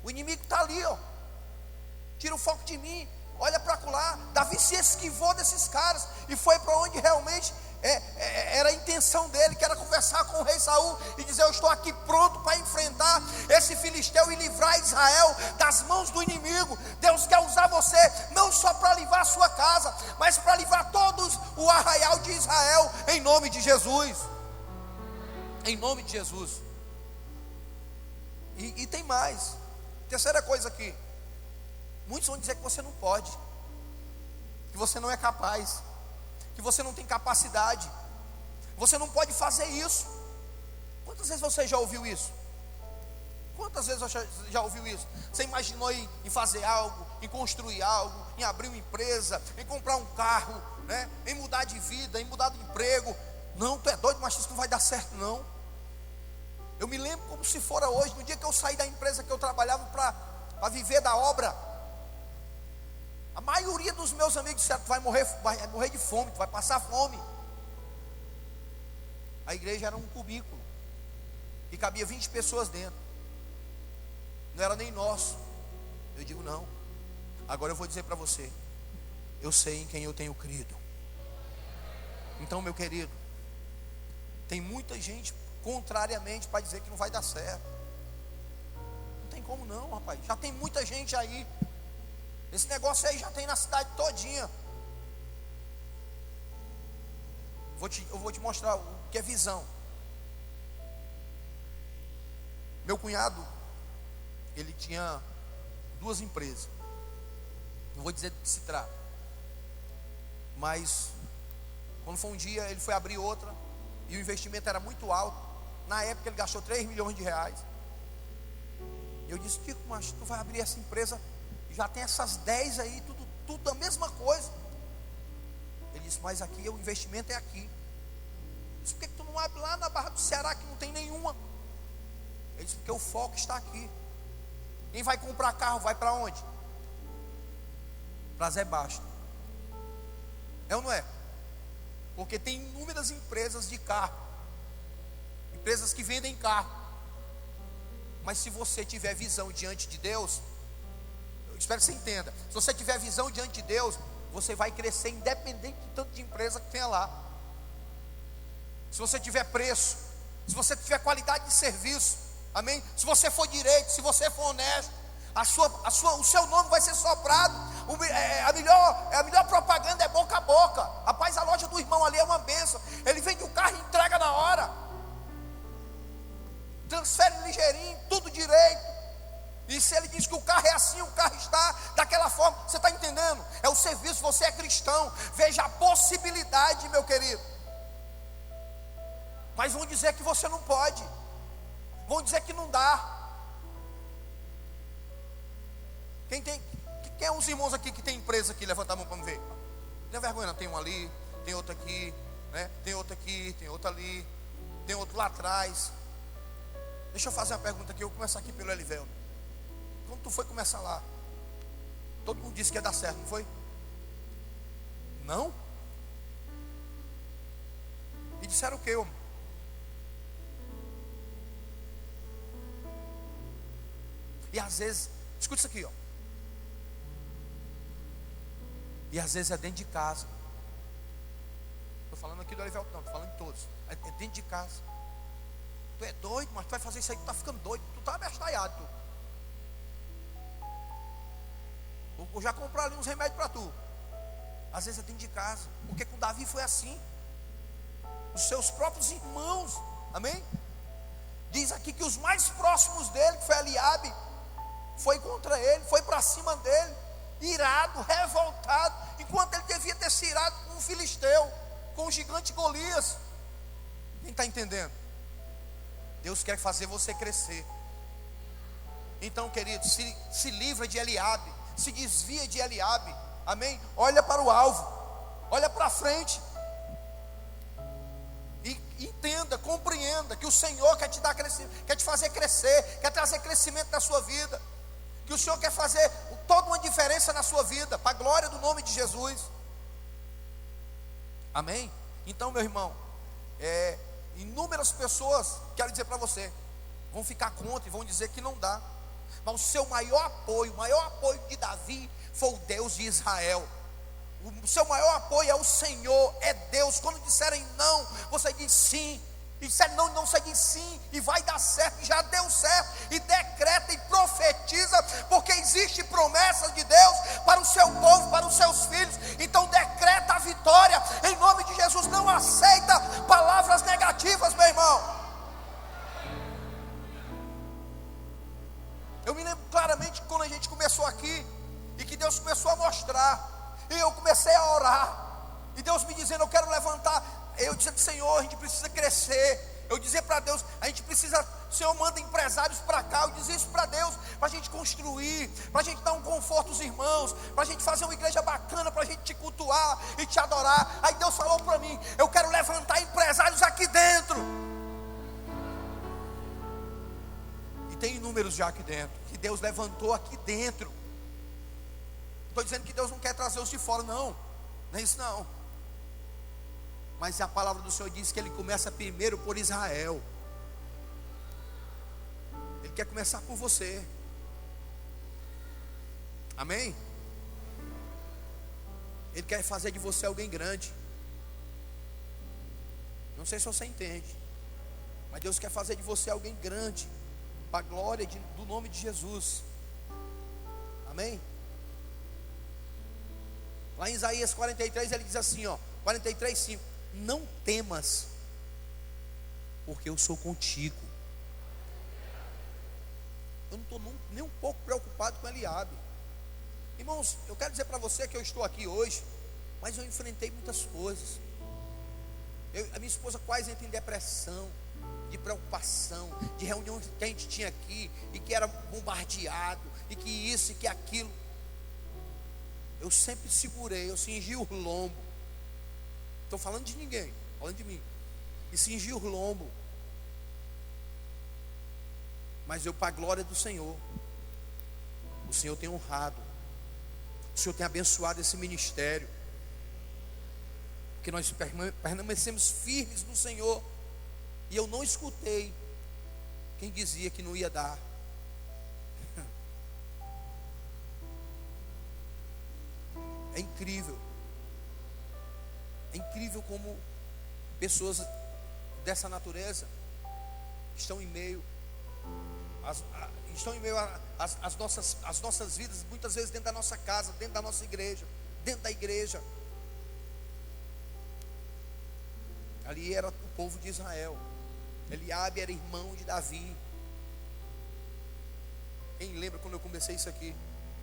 o inimigo está ali, ó. Tira o foco de mim, olha para lá. Davi se esquivou desses caras e foi para onde realmente era a intenção dele, que era conversar com o rei Saul e dizer: eu estou aqui pronto para enfrentar esse filisteu e livrar Israel das mãos do inimigo. Deus quer usar você não só para livrar a sua casa, mas para livrar todos o arraial de Israel, em nome de Jesus. Em nome de Jesus. E tem mais. Terceira coisa aqui. Muitos vão dizer que você não pode, que você não é capaz, que você não tem capacidade, você não pode fazer isso. Quantas vezes você já ouviu isso? Quantas vezes você já ouviu isso? Você imaginou em fazer algo, em construir algo, em abrir uma empresa, em comprar um carro, né? Em mudar de vida, em mudar de emprego? Não, tu é doido, mas isso não vai dar certo não. Eu me lembro como se fora hoje, no dia que eu saí da empresa que eu trabalhava para viver da obra. A maioria dos meus amigos disseram: tu vai morrer de fome, tu vai passar fome. A igreja era um cubículo e cabia 20 pessoas dentro, não era nem nosso. Eu digo: não, agora eu vou dizer para você, eu sei em quem eu tenho crido. Então, meu querido, tem muita gente contrariamente para dizer que não vai dar certo. Não tem como não, rapaz, já tem muita gente aí. Esse negócio aí já tem na cidade todinha. Eu vou te mostrar o que é visão. Meu cunhado, ele tinha 2 empresas. Não vou dizer do que se trata, mas quando foi um dia, ele foi abrir outra e o investimento era muito alto. Na época ele gastou 3 milhões de reais. E eu disse: Tico, mas tu vai abrir essa empresa, já tem essas 10 aí, tudo a mesma coisa. Ele disse: mas aqui o investimento é aqui. Eu disse: por que tu não abre lá na Barra do Ceará, que não tem nenhuma? Ele disse: porque o foco está aqui. Quem vai comprar carro vai para onde? Para Zé Basta. É ou não é? Porque tem inúmeras empresas de carro, empresas que vendem carro. Mas se você tiver visão diante de Deus, espero que você entenda, se você tiver visão diante de Deus, você vai crescer independente do tanto de empresa que tenha lá. Se você tiver preço, se você tiver qualidade de serviço, amém? Se você for direito, se você for honesto, o seu nome vai ser soprado. A melhor propaganda é boca a boca. Rapaz, a loja do irmão ali é uma bênção. Ele vende o carro e entrega na hora, transfere ligeirinho, tudo direito. E se ele diz que o carro é assim, o carro está daquela forma. Você está entendendo? É o serviço, você é cristão. Veja a possibilidade, meu querido. Mas vão dizer que você não pode, vão dizer que não dá. Quem é os irmãos aqui que tem empresa aqui? Levanta a mão para me ver. Não é vergonha não, tem um ali, tem outro aqui, né? Tem outro aqui, tem outro ali, tem outro lá atrás. Deixa eu fazer uma pergunta aqui, eu vou começar aqui pelo Elivelto. Quando tu foi começar lá, todo mundo disse que ia dar certo, não foi? Não? E disseram o quê, homem? E às vezes, escuta isso aqui, ó. E às vezes é dentro de casa. Estou falando aqui do Elivelto, não, estou falando de todos. É dentro de casa. Tu é doido, mas tu vai fazer isso aí, tu está ficando doido. Tu está abestalhado, tu. Vou já comprar ali uns remédios para tu. Às vezes é dentro de casa. Porque com Davi foi assim. Os seus próprios irmãos, amém? Diz aqui que os mais próximos dele, que foi Eliabe, foi contra ele, foi para cima dele, irado, revoltado, enquanto ele devia ter se irado com um filisteu, com o gigante Golias. Quem está entendendo? Deus quer fazer você crescer. Então, querido, se livra de Eliabe, se desvia de Eliabe, amém? Olha para o alvo, olha para frente. E entenda, compreenda que o Senhor quer te dar crescimento, quer te fazer crescer, quer trazer crescimento na sua vida. Que o Senhor quer fazer toda uma diferença na sua vida, para a glória do nome de Jesus. Amém? Então, meu irmão, inúmeras pessoas, quero dizer para você, vão ficar contra e vão dizer que não dá. Mas o seu maior apoio de Davi foi o Deus de Israel. O seu maior apoio é o Senhor, é Deus. Quando disserem não, você diz sim. E disserem não, você diz sim. E vai dar certo, e já deu certo. E decreta e profetiza, porque existe promessas de Deus para o seu povo, para os seus filhos. Então decreta a vitória em nome de Jesus. Não aceita palavras negativas, meu irmão. Eu me lembro claramente quando a gente começou aqui, e que Deus começou a mostrar. E eu comecei a orar, e Deus me dizendo, eu quero levantar. Eu dizendo, Senhor, a gente precisa crescer. Eu dizia para Deus, a gente precisa, Senhor, manda empresários para cá. Eu dizia isso para Deus, para a gente construir, para a gente dar um conforto aos irmãos, para a gente fazer uma igreja bacana, para a gente te cultuar e te adorar. Aí Deus falou para mim, eu quero levantar empresários aqui dentro. E tem inúmeros já aqui dentro, que Deus levantou aqui dentro. Estou dizendo que Deus não quer trazer os de fora, não é isso não. Mas a palavra do Senhor diz que Ele começa primeiro por Israel. Ele quer começar por você. Amém? Ele quer fazer de você alguém grande. Não sei se você entende, mas Deus quer fazer de você alguém grande, para a glória do nome de Jesus. Amém? Lá em Isaías 43 ele diz assim, ó, 43:5: não temas, porque eu sou contigo. Eu não estou nem um pouco preocupado com Eliabe. Irmãos, eu quero dizer para você que eu estou aqui hoje, mas eu enfrentei muitas coisas. A minha esposa quase entra em depressão, de preocupação, de reuniões que a gente tinha aqui, e que era bombardeado, e que isso e que aquilo. Eu sempre segurei, eu cingi o lombo. Estou falando de ninguém, falando de mim. E cingi o lombo. Mas eu, para a glória do Senhor, o Senhor tem honrado, o Senhor tem abençoado esse ministério, porque nós permanecemos firmes no Senhor. E eu não escutei quem dizia que não ia dar. É incrível. É incrível como pessoas dessa natureza estão em meio às nossas vidas, muitas vezes dentro da nossa casa, dentro da nossa igreja, dentro da igreja. Ali era o povo de Israel. Eliabe era irmão de Davi. Quem lembra quando eu comecei isso aqui?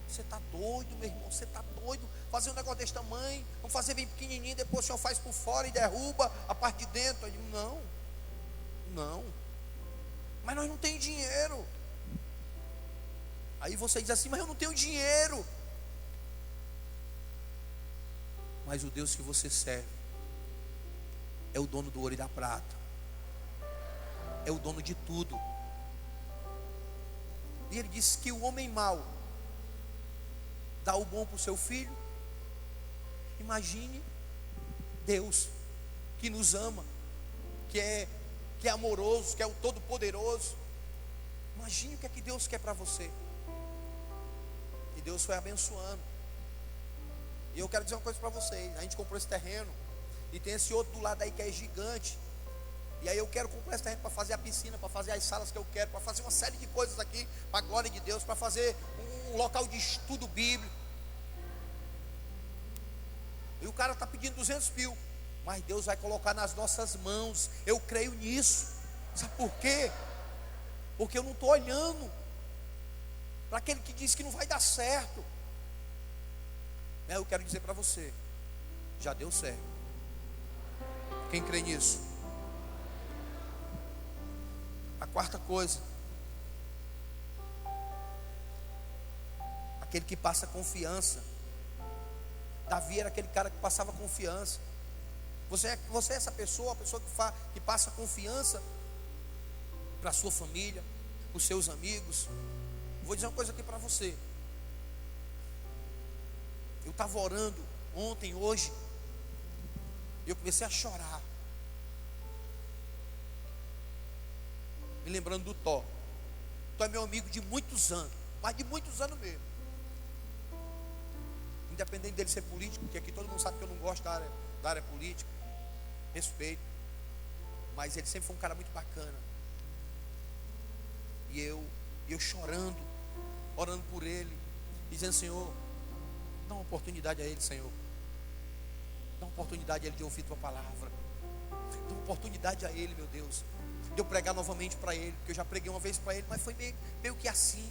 Você está doido, meu irmão? Você está doido? Fazer um negócio desse tamanho, vamos fazer bem pequenininho, depois o senhor faz por fora e derruba a parte de dentro. Eu digo, não, mas nós não temos dinheiro. Aí você diz assim, mas eu não tenho dinheiro. Mas o Deus que você serve é o dono do ouro e da prata, é o dono de tudo. E ele disse que o homem mau dá o bom para o seu filho. Imagine Deus que nos ama, que é amoroso, que é o Todo-Poderoso. Imagine o que é que Deus quer para você. E Deus foi abençoando. E eu quero dizer uma coisa para vocês. A gente comprou esse terreno e tem esse outro do lado aí que é gigante. E aí eu quero comprar esse terreno para fazer a piscina, para fazer as salas que eu quero, para fazer uma série de coisas aqui, para a glória de Deus, para fazer um local de estudo bíblico. E o cara está pedindo 200 mil. Mas Deus vai colocar nas nossas mãos. Eu creio nisso. Sabe por quê? Porque eu não estou olhando para aquele que diz que não vai dar certo. Eu quero dizer para você, já deu certo. Quem crê nisso? A quarta coisa, aquele que passa confiança. Davi era aquele cara que passava confiança. Você é essa pessoa, a pessoa que passa confiança para a sua família, para os seus amigos. Vou dizer uma coisa aqui para você. Eu estava orando ontem, hoje, e eu comecei a chorar, me lembrando do Tó. Tó é meu amigo de muitos anos, mas de muitos anos mesmo. Independente dele ser político, porque aqui todo mundo sabe que eu não gosto da área política, respeito, mas ele sempre foi um cara muito bacana. E eu chorando, orando por ele, dizendo: Senhor, dá uma oportunidade a ele, Senhor. Dá uma oportunidade a ele de ouvir tua palavra. Dá uma oportunidade a ele, meu Deus, de eu pregar novamente para ele, porque eu já preguei uma vez para ele, mas foi meio que assim.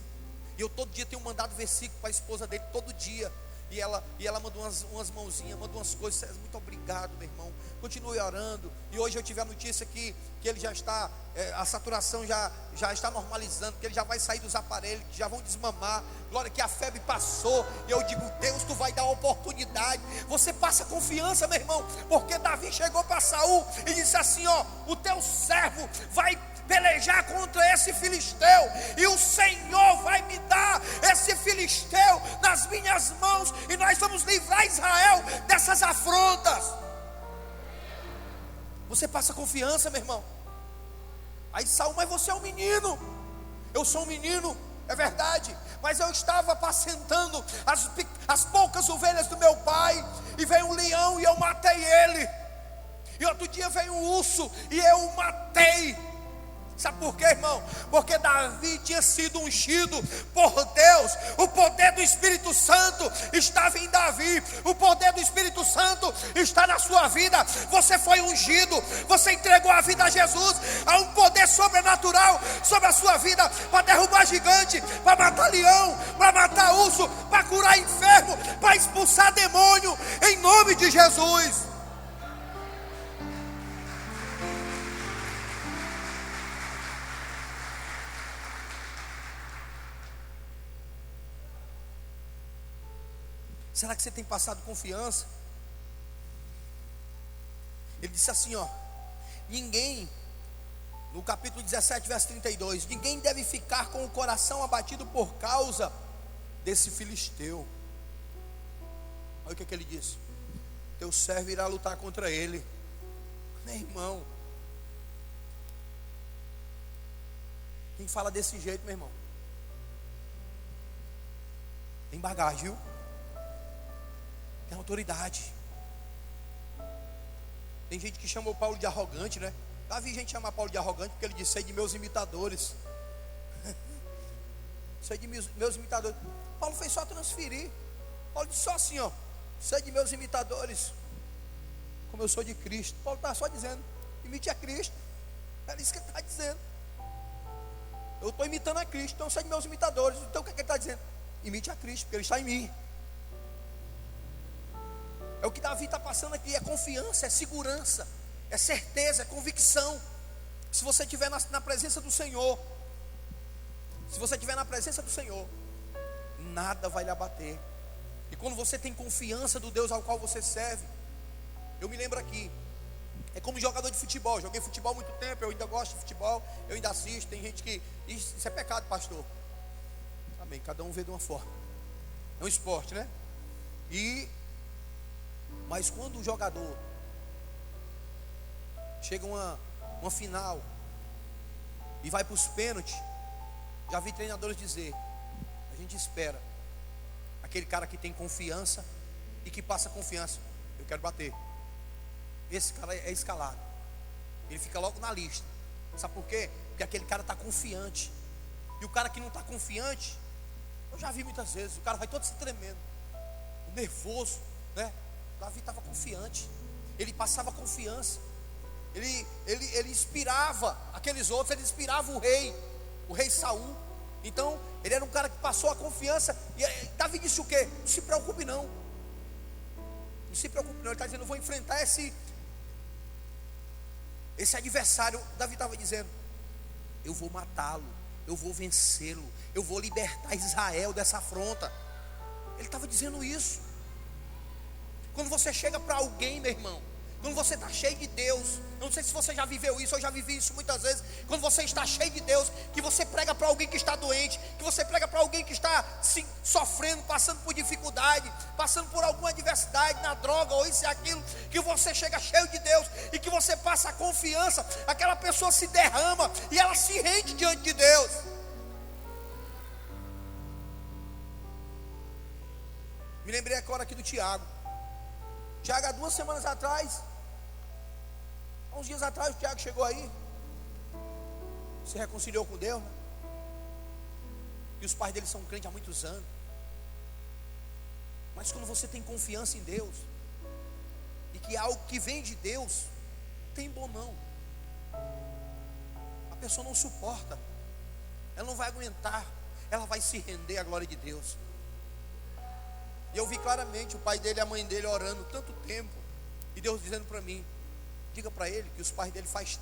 E eu todo dia tenho mandado versículo para a esposa dele, todo dia. E ela mandou umas mãozinhas, mandou umas coisas. Muito obrigado, meu irmão. Continue orando. E hoje eu tive a notícia que ele já está, a saturação já está normalizando, que ele já vai sair dos aparelhos, que já vão desmamar. Glória, que a febre passou. E eu digo: Deus, tu vai dar a oportunidade. Você passa confiança, meu irmão, porque Davi chegou para Saul e disse assim: ó, o teu servo vai pelejar contra esse filisteu, e o Senhor vai me dar esse filisteu nas minhas mãos, e nós vamos livrar Israel dessas afrontas. Você passa confiança, meu irmão. Aí Saul: mas você é um menino. Eu sou um menino, é verdade, mas eu estava apacentando as poucas ovelhas do meu pai, e veio um leão e eu matei ele, e outro dia veio um urso e eu o matei. Sabe por quê, irmão? Porque Davi tinha sido ungido por Deus. O poder do Espírito Santo estava em Davi. O poder do Espírito Santo está na sua vida. Você foi ungido. Você entregou a vida a Jesus. Há um poder sobrenatural sobre a sua vida, para derrubar gigante, para matar leão, para matar urso, para curar enfermo, para expulsar demônio, em nome de Jesus. Será que você tem passado confiança? Ele disse assim, ó: ninguém, no capítulo 17, verso 32, ninguém deve ficar com o coração abatido por causa desse filisteu. Olha o que ele disse: teu servo irá lutar contra ele. Meu irmão, quem fala desse jeito, meu irmão, tem bagagem, viu? Tem autoridade. Tem gente que chamou Paulo de arrogante, né? Já vi gente chamar Paulo de arrogante porque ele disse: sei de meus imitadores. Sei de meus imitadores. Paulo fez só transferir. Paulo disse só assim, ó: sei de meus imitadores, como eu sou de Cristo. Paulo está só dizendo: imite a Cristo. É isso que ele está dizendo. Eu estou imitando a Cristo, então sei de meus imitadores. Então o que ele está dizendo? Imite a Cristo, porque ele está em mim. É o que Davi está passando aqui, é confiança, é segurança, é certeza, é convicção. Se você estiver na presença do Senhor, se você estiver na presença do Senhor, nada vai lhe abater. E quando você tem confiança do Deus ao qual você serve, eu me lembro aqui, é como jogador de futebol. Joguei futebol há muito tempo, eu ainda gosto de futebol, eu ainda assisto. Tem gente que, isso é pecado, pastor. Amém, cada um vê de uma forma. É um esporte, né? Mas quando o jogador chega uma final e vai para os pênaltis, já vi treinadores dizer: a gente espera Aquele cara que tem confiança e que passa confiança. Eu quero bater. Esse cara é escalado. Ele fica logo na lista. Sabe por quê? Porque aquele cara está confiante. E o cara que não está confiante, eu já vi muitas vezes, o cara vai todo se tremendo, nervoso, né? Davi estava confiante. Ele passava confiança. Ele inspirava aqueles outros. Ele inspirava o rei Saul. Então, ele era um cara que passou a confiança. E Davi disse o quê? Não se preocupe não. Não se preocupe não. Ele está dizendo, eu vou enfrentar esse adversário. Davi estava dizendo, eu vou matá-lo, eu vou vencê-lo, eu vou libertar Israel dessa afronta. Ele estava dizendo isso. Quando você chega para alguém, meu irmão, quando você está cheio de Deus, eu não sei se você já viveu isso, eu já vivi isso muitas vezes. Quando você está cheio de Deus, que você prega para alguém que está doente, que você prega para alguém que está sofrendo, passando por dificuldade, passando por alguma adversidade na droga ou isso e aquilo, que você chega cheio de Deus e que você passa a confiança, aquela pessoa se derrama e ela se rende diante de Deus. Me lembrei agora aqui do Tiago. Tiago, há 2 semanas atrás, há uns dias atrás, o Tiago chegou aí, se reconciliou com Deus, né? E os pais dele são crentes há muitos anos. Mas quando você tem confiança em Deus, e que algo que vem de Deus, tem bom não. A pessoa não suporta, ela não vai aguentar, ela vai se render à glória de Deus. E eu vi claramente o pai dele e a mãe dele orando tanto tempo, e Deus dizendo para mim, diga para ele que os pais dele faz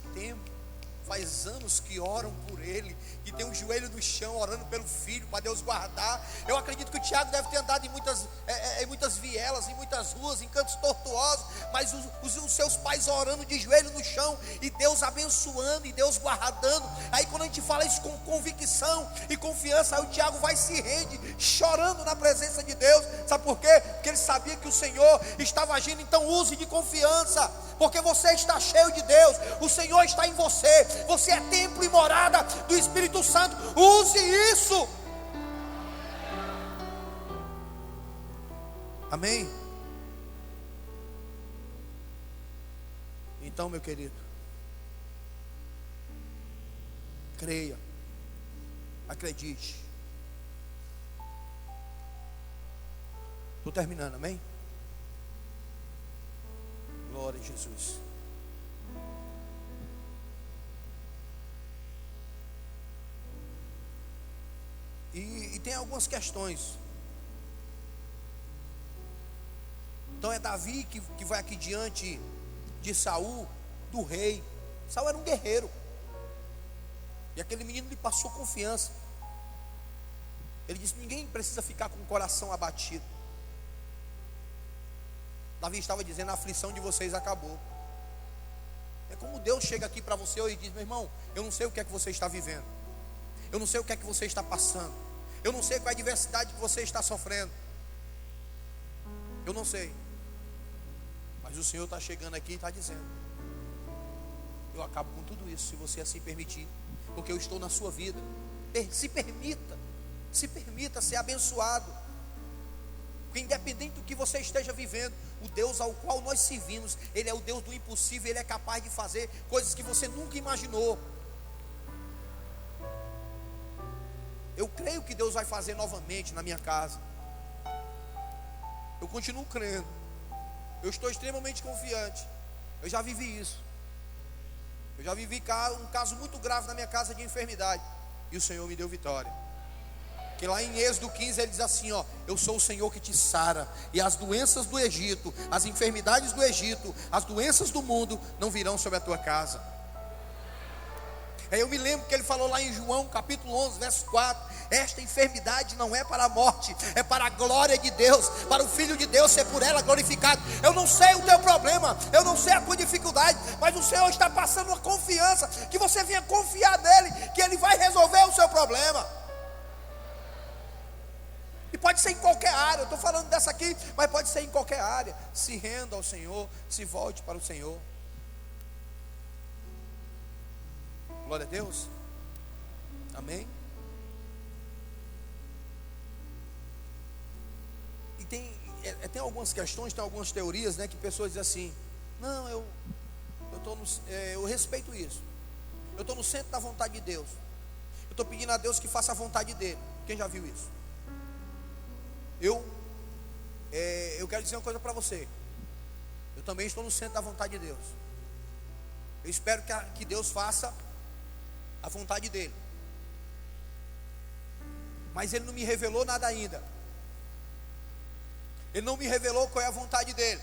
anos que oram por ele, que tem um joelho no chão orando pelo filho, para Deus guardar. Eu acredito que o Tiago deve ter andado em muitas vielas, em muitas ruas, em cantos tortuosos, mas os seus pais orando de joelho no chão, e Deus abençoando, e Deus guardando. Aí quando a gente fala isso com convicção e confiança, aí o Tiago vai se rende, chorando na presença de Deus. Sabe por quê? Porque ele sabia que o Senhor estava agindo. Então use de confiança, porque você está cheio de Deus, o Senhor está em você, você é templo e morada do Espírito Santo. Use isso. Amém? Então, meu querido, creia, acredite. Estou terminando, amém? Glória a Jesus. E tem algumas questões. Então é Davi que vai aqui diante de Saul, do rei. Saul era um guerreiro, e aquele menino lhe passou confiança. Ele disse, ninguém precisa ficar com o coração abatido. Davi estava dizendo, a aflição de vocês acabou. É como Deus chega aqui para você hoje e diz, meu irmão, eu não sei o que é que você está vivendo, eu não sei o que é que você está passando, eu não sei qual é a adversidade que você está sofrendo, eu não sei, mas o Senhor está chegando aqui e está dizendo, eu acabo com tudo isso, se você assim permitir, porque eu estou na sua vida. Se permita ser abençoado, porque independente do que você esteja vivendo, o Deus ao qual nós servimos, Ele é o Deus do impossível. Ele é capaz de fazer coisas que você nunca imaginou. Eu creio que Deus vai fazer novamente na minha casa. Eu continuo crendo. Eu estou extremamente confiante. Eu já vivi isso. Eu já vivi um caso muito grave na minha casa de enfermidade, e o Senhor me deu vitória. Que lá em Êxodo 15 ele diz assim, ó, eu sou o Senhor que te sara, e as doenças do Egito, as enfermidades do Egito, as doenças do mundo não virão sobre a tua casa. Aí eu me lembro que ele falou lá em João capítulo 11 verso 4, esta enfermidade não é para a morte, é para a glória de Deus, para o Filho de Deus ser por ela glorificado. Eu não sei o teu problema, eu não sei a tua dificuldade, mas o Senhor está passando uma confiança, que você venha confiar nele, que Ele vai resolver o seu problema. E pode ser em qualquer área, eu estou falando dessa aqui, mas pode ser em qualquer área. Se renda ao Senhor, se volte para o Senhor. Glória a Deus. Amém. tem algumas questões, tem algumas teorias, né, que pessoas dizem assim: não, eu respeito isso, eu estou no centro da vontade de Deus, eu estou pedindo a Deus que faça a vontade dele. Quem já viu isso? Eu quero dizer uma coisa para você: eu também estou no centro da vontade de Deus. Eu espero que Deus faça a vontade dele, mas Ele não me revelou nada ainda. Ele não me revelou qual é a vontade dele.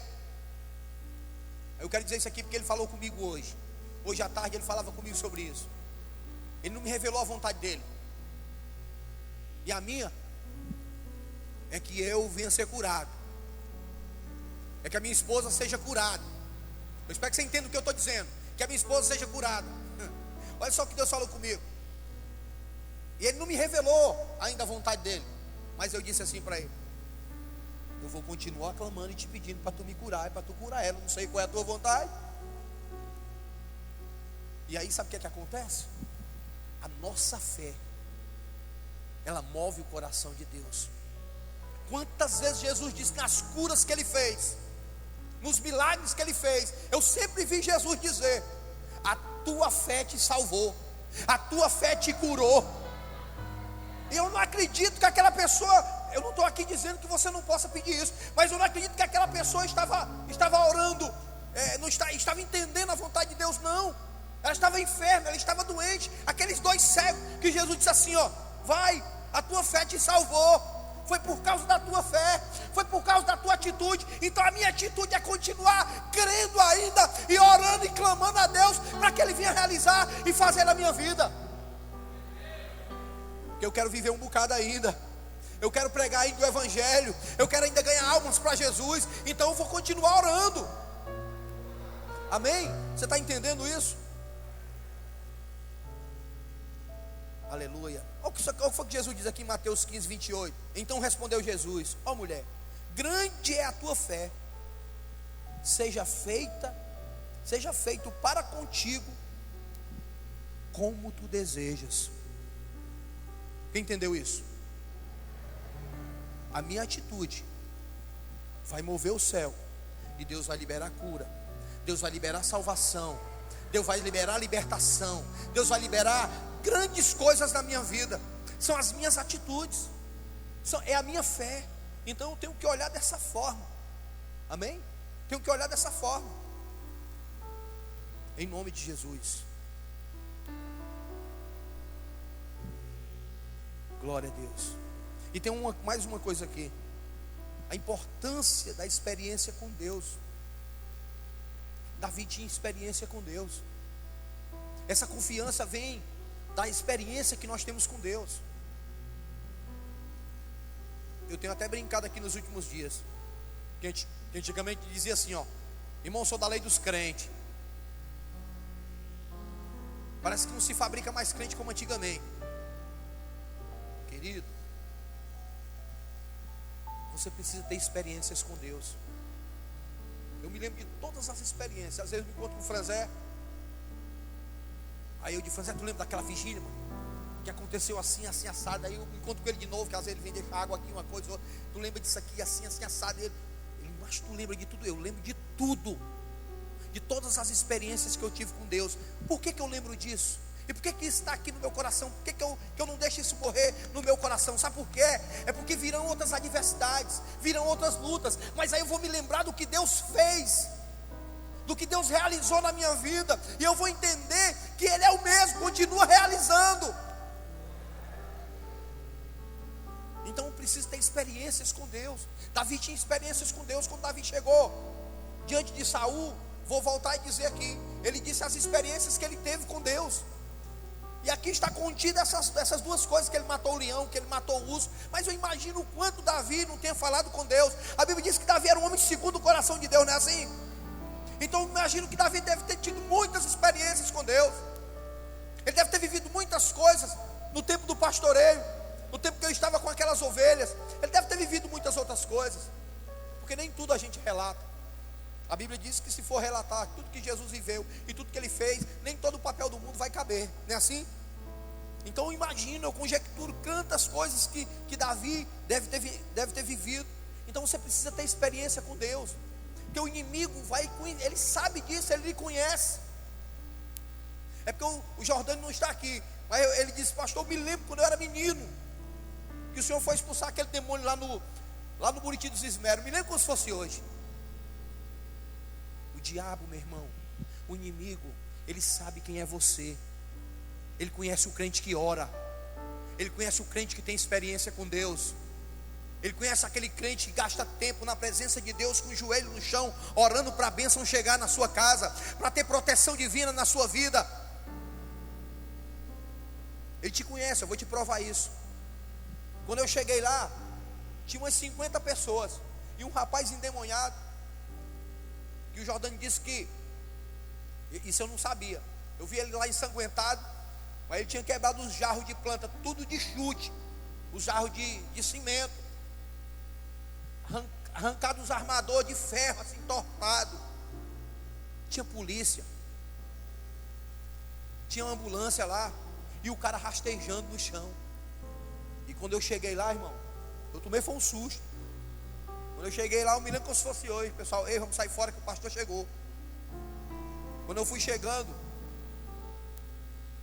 Eu quero dizer isso aqui porque Ele falou comigo hoje. Hoje à tarde Ele falava comigo sobre isso. Ele não me revelou a vontade dele. E a minha é que eu venha ser curado, é que a minha esposa seja curada. Eu espero que você entenda o que eu estou dizendo, que a minha esposa seja curada. Olha só o que Deus falou comigo. E Ele não me revelou ainda a vontade dele, mas eu disse assim para Ele: eu vou continuar clamando e te pedindo para tu me curar, para tu curar ela. Eu não sei qual é a tua vontade. E aí sabe o que acontece? A nossa fé, ela move o coração de Deus. Quantas vezes Jesus diz que nas curas que Ele fez, nos milagres que Ele fez, eu sempre vi Jesus dizer: a tua fé te salvou, a tua fé te curou. E eu não acredito que aquela pessoa, eu não estou aqui dizendo que você não possa pedir isso, mas eu não acredito que aquela pessoa estava orando, estava entendendo a vontade de Deus, não. Ela estava enferma, ela estava doente. Aqueles 2 cegos que Jesus disse assim: ó, vai, a tua fé te salvou. Foi por causa da tua fé, foi por causa da tua atitude. Então a minha atitude é continuar crendo ainda e orando e clamando a Deus para que Ele venha realizar e fazer na minha vida. Eu quero viver um bocado ainda, eu quero pregar ainda o Evangelho, eu quero ainda ganhar almas para Jesus. Então eu vou continuar orando. Amém? Você está entendendo isso? Aleluia. Olha o que foi que Jesus diz aqui em Mateus 15, 28. Então respondeu Jesus: ó mulher, grande é a tua fé, seja feito para contigo como tu desejas. Quem entendeu isso? A minha atitude vai mover o céu, e Deus vai liberar cura, Deus vai liberar salvação, Deus vai liberar libertação, Deus vai liberar grandes coisas na minha vida. São as minhas atitudes, é a minha fé. Então eu tenho que olhar dessa forma. Amém? Tenho que olhar dessa forma, em nome de Jesus. Glória a Deus. E tem mais uma coisa aqui: a importância da experiência com Deus. Davi tinha experiência com Deus. Essa confiança vem da experiência que nós temos com Deus. Eu tenho até brincado aqui nos últimos dias, que antigamente dizia assim: ó, irmão, sou da lei dos crentes. Parece que não se fabrica mais crente como antigamente. Querido, você precisa ter experiências com Deus. Eu me lembro de todas as experiências. Às vezes eu me encontro com o Franzé, aí eu digo: Franzé, tu lembra daquela vigília, mano, que aconteceu assim, assim, assado? Aí eu me encontro com ele de novo, que às vezes ele vem deixar água aqui, uma coisa, outra. Tu lembra disso aqui, assim, assim, assado? Ele, mas tu lembra de tudo? Eu lembro de tudo, de todas as experiências que eu tive com Deus. Por que eu lembro disso? E por que isso está aqui no meu coração? Por que eu não deixo isso morrer no meu coração? Sabe por quê? É porque virão outras adversidades, virão outras lutas, mas aí eu vou me lembrar do que Deus fez, do que Deus realizou na minha vida, e eu vou entender que Ele é o mesmo, continua realizando. Então eu preciso ter experiências com Deus. Davi tinha experiências com Deus. Quando Davi chegou diante de Saul, vou voltar e dizer aqui, ele disse as experiências que ele teve com Deus. E aqui está contida essas 2 coisas: que ele matou o leão, que ele matou o urso. Mas eu imagino o quanto Davi não tenha falado com Deus. A Bíblia diz que Davi era um homem segundo o coração de Deus, não é assim? Então eu imagino que Davi deve ter tido muitas experiências com Deus. Ele deve ter vivido muitas coisas no tempo do pastoreio, no tempo que eu estava com aquelas ovelhas. Ele deve ter vivido muitas outras coisas, porque nem tudo a gente relata. A Bíblia diz que se for relatar tudo que Jesus viveu e tudo que Ele fez, nem todo o papel do mundo vai caber, não é assim? Então eu imagino, eu conjecturo tantas coisas que Davi deve ter vivido. Então você precisa ter experiência com Deus, porque o inimigo ele sabe disso, ele lhe conhece. É porque o Jordânio não está aqui, mas ele disse: pastor, eu me lembro quando eu era menino, que o senhor foi expulsar aquele demônio lá no Buriti dos Esmeros. Me lembro como se fosse hoje. O diabo, meu irmão, o inimigo, ele sabe quem é você. Ele conhece o crente que ora, ele conhece o crente que tem experiência com Deus, ele conhece aquele crente que gasta tempo na presença de Deus, com o joelho no chão, orando para a bênção chegar na sua casa, para ter proteção divina na sua vida. Ele te conhece, eu vou te provar isso. Quando eu cheguei lá, tinha umas 50 pessoas, e um rapaz endemoniado, que o Jordânio disse que, isso eu não sabia, eu vi ele lá ensanguentado, mas ele tinha quebrado os jarros de planta, tudo de chute, os jarros de cimento, arrancado os armadores de ferro, assim, entortado. Tinha polícia, tinha uma ambulância lá, e o cara rastejando no chão. E quando eu cheguei lá, irmão, eu tomei foi um susto. Quando eu cheguei lá, eu me lembro como se fosse hoje. Pessoal, ei, vamos sair fora que o pastor chegou. Quando eu fui chegando,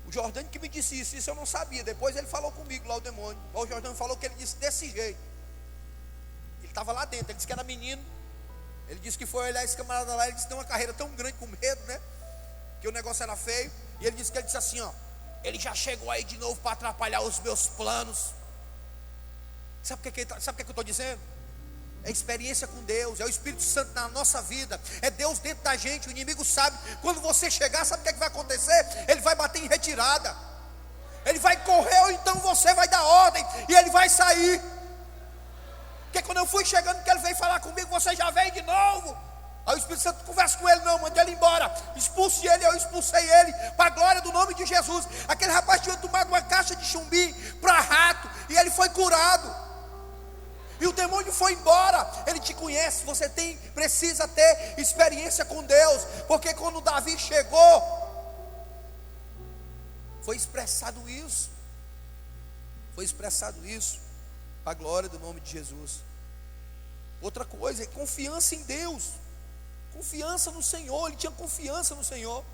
o Jordânio que me disse isso eu não sabia. Depois ele falou comigo lá, o demônio. O Jordânio falou que ele disse desse jeito. Ele estava lá dentro, ele disse que era menino. Ele disse que foi olhar esse camarada lá, ele disse que tem uma carreira tão grande, com medo, né? Que o negócio era feio. E ele disse que ele disse assim, ó: ele já chegou aí de novo para atrapalhar os meus planos. Sabe o que eu estou dizendo? É experiência com Deus, é o Espírito Santo na nossa vida, é Deus dentro da gente. O inimigo sabe, quando você chegar, sabe o que vai acontecer? Ele vai bater em retirada, ele vai correr, ou então você vai dar ordem e ele vai sair. Porque quando eu fui chegando, que ele veio falar comigo: você já veio de novo? Aí o Espírito Santo conversa com ele: não, mande ele embora, expulse ele. Eu expulsei ele, para a glória do nome de Jesus. Aquele rapaz tinha tomado uma caixa de chumbim para rato, e ele foi curado, e o demônio foi embora. Ele te conhece, você precisa ter experiência com Deus, porque quando Davi chegou, foi expressado isso, para a glória do nome de Jesus. Outra coisa é confiança em Deus, confiança no Senhor. Ele tinha confiança no Senhor.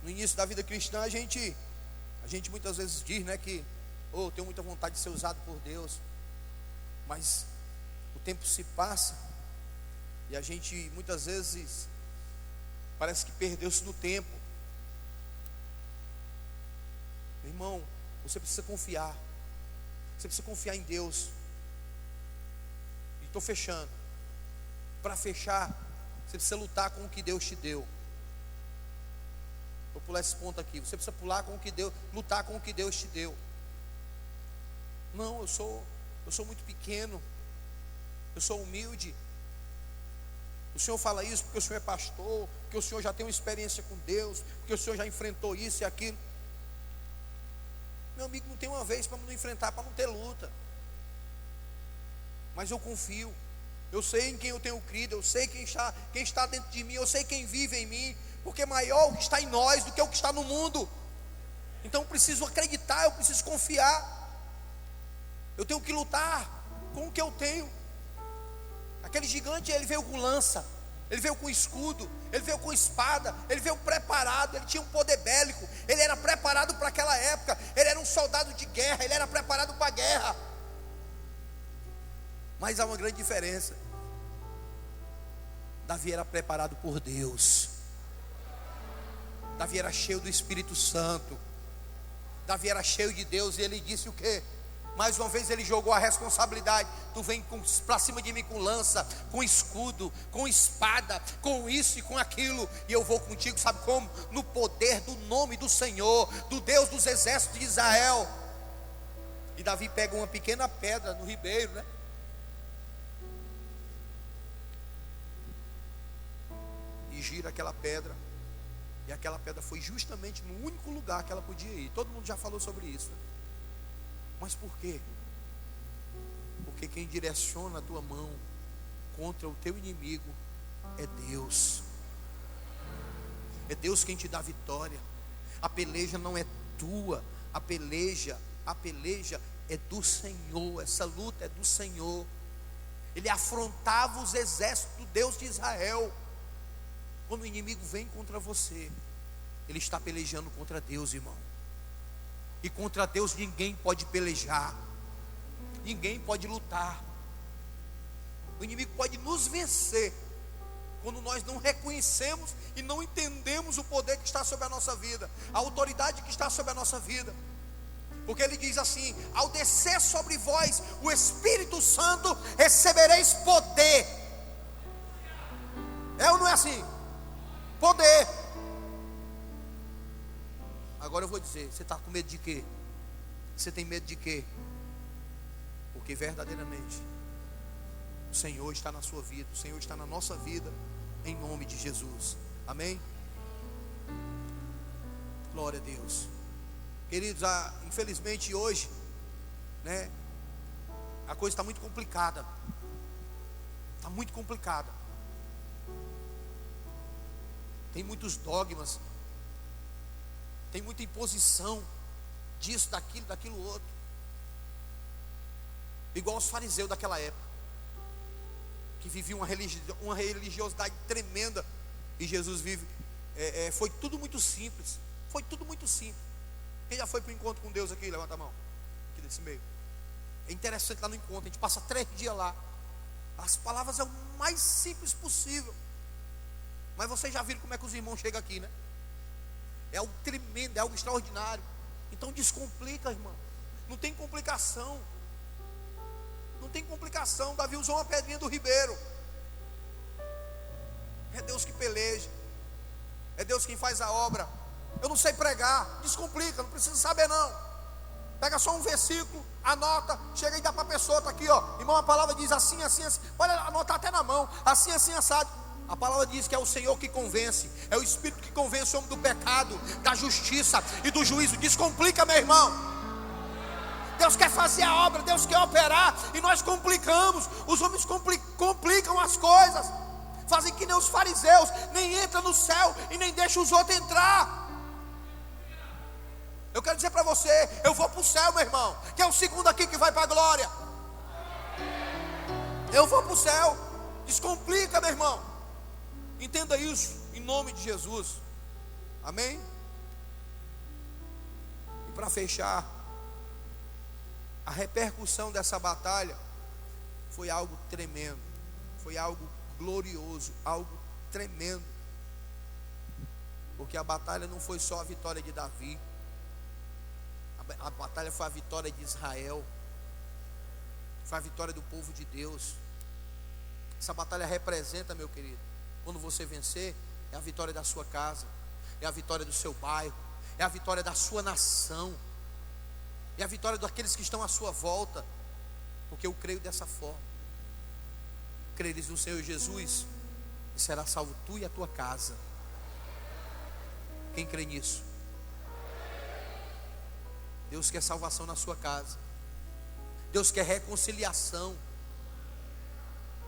No início da vida cristã, a gente muitas vezes diz, né, que tenho muita vontade de ser usado por Deus, mas o tempo se passa e a gente muitas vezes parece que perdeu-se no tempo. Meu irmão, você precisa confiar, em Deus. E estou fechando. Para fechar, você precisa lutar com o que Deus te deu. Vou pular esse ponto aqui. Você precisa lutar com o que Deus te deu. Não, eu sou muito pequeno, eu sou humilde. O senhor fala isso porque o senhor é pastor, porque o senhor já tem uma experiência com Deus, porque o senhor já enfrentou isso e aquilo. Meu amigo, não tem uma vez para não enfrentar, para não ter luta. Mas eu confio, eu sei em quem eu tenho crido, eu sei quem está dentro de mim, eu sei quem vive em mim, porque maior o que está em nós do que o que está no mundo. Então eu preciso acreditar, eu preciso confiar. Eu tenho que lutar com o que eu tenho. Aquele gigante, ele veio com lança, ele veio com escudo, ele veio com espada, ele veio preparado, ele tinha um poder bélico, ele era preparado para aquela época, ele era um soldado de guerra, ele era preparado para a guerra. Mas há uma grande diferença. Davi era preparado por Deus. Davi era cheio do Espírito Santo. Davi era cheio de Deus, e ele disse o quê? Mais uma vez ele jogou a responsabilidade: tu vem para cima de mim com lança, com escudo, com espada, com isso e com aquilo, e eu vou contigo, sabe como? No poder do nome do Senhor, do Deus dos exércitos de Israel. E Davi pega uma pequena pedra no ribeiro, né? E gira aquela pedra, e aquela pedra foi justamente no único lugar que ela podia ir. Todo mundo já falou sobre isso, né? Mas por quê? Porque quem direciona a tua mão contra o teu inimigo é Deus. É Deus quem te dá vitória. A peleja não é tua, a peleja é do Senhor, essa luta é do Senhor. Ele afrontava os exércitos do Deus de Israel. Quando o inimigo vem contra você, ele está pelejando contra Deus, irmão. E contra Deus ninguém pode pelejar, ninguém pode lutar. O inimigo pode nos vencer quando nós não reconhecemos e não entendemos o poder que está sobre a nossa vida, a autoridade que está sobre a nossa vida. Porque ele diz assim: ao descer sobre vós o Espírito Santo, recebereis poder. É ou não é assim? Poder. Agora eu vou dizer, você está com medo de quê? Você tem medo de quê? Porque verdadeiramente o Senhor está na sua vida, o Senhor está na nossa vida, em nome de Jesus. Amém? Glória a Deus. Queridos, infelizmente hoje, né, a coisa está muito complicada. Está muito complicada. Tem muitos dogmas, tem muita imposição disso, daquilo outro. Igual os fariseus daquela época, que viviam uma religiosidade tremenda. E Jesus foi tudo muito simples. Foi tudo muito simples. Quem já foi para o encontro com Deus aqui? Levanta a mão, aqui desse meio. É interessante lá no encontro, a gente passa 3 dias lá. As palavras é o mais simples possível. Mas vocês já viram como é que os irmãos chegam aqui, né? É algo tremendo, é algo extraordinário. Então descomplica, irmão. Não tem complicação. Não tem complicação. Davi usou uma pedrinha do ribeiro. É Deus que peleja. É Deus quem faz a obra. Eu não sei pregar, descomplica, não precisa saber não. Pega só um versículo, anota, chega e dá para a pessoa, está aqui, ó. Irmão, a palavra diz assim, assim, assim. Pode anotar até na mão, assim, assim, assado. A palavra diz que é o Senhor que convence, é o Espírito que convence o homem do pecado, da justiça e do juízo. Descomplica, meu irmão. Deus quer fazer a obra, Deus quer operar, e nós complicamos. Os homens complicam as coisas, fazem que nem os fariseus, nem entra no céu e nem deixa os outros entrar. Eu quero dizer para você, eu vou para o céu, meu irmão, que é o segundo aqui que vai para a glória. Eu vou para o céu. Descomplica, meu irmão. Entenda isso, em nome de Jesus. Amém? E para fechar, a repercussão dessa batalha foi algo tremendo, foi algo glorioso, algo tremendo. Porque a batalha não foi só a vitória de Davi, a batalha foi a vitória de Israel, foi a vitória do povo de Deus. Essa batalha representa, meu querido, quando você vencer, é a vitória da sua casa, é a vitória do seu bairro, é a vitória da sua nação, é a vitória daqueles que estão à sua volta. Porque eu creio dessa forma. Creres no Senhor Jesus, e será salvo tu e a tua casa. Quem crê nisso? Deus quer salvação na sua casa. Deus quer reconciliação.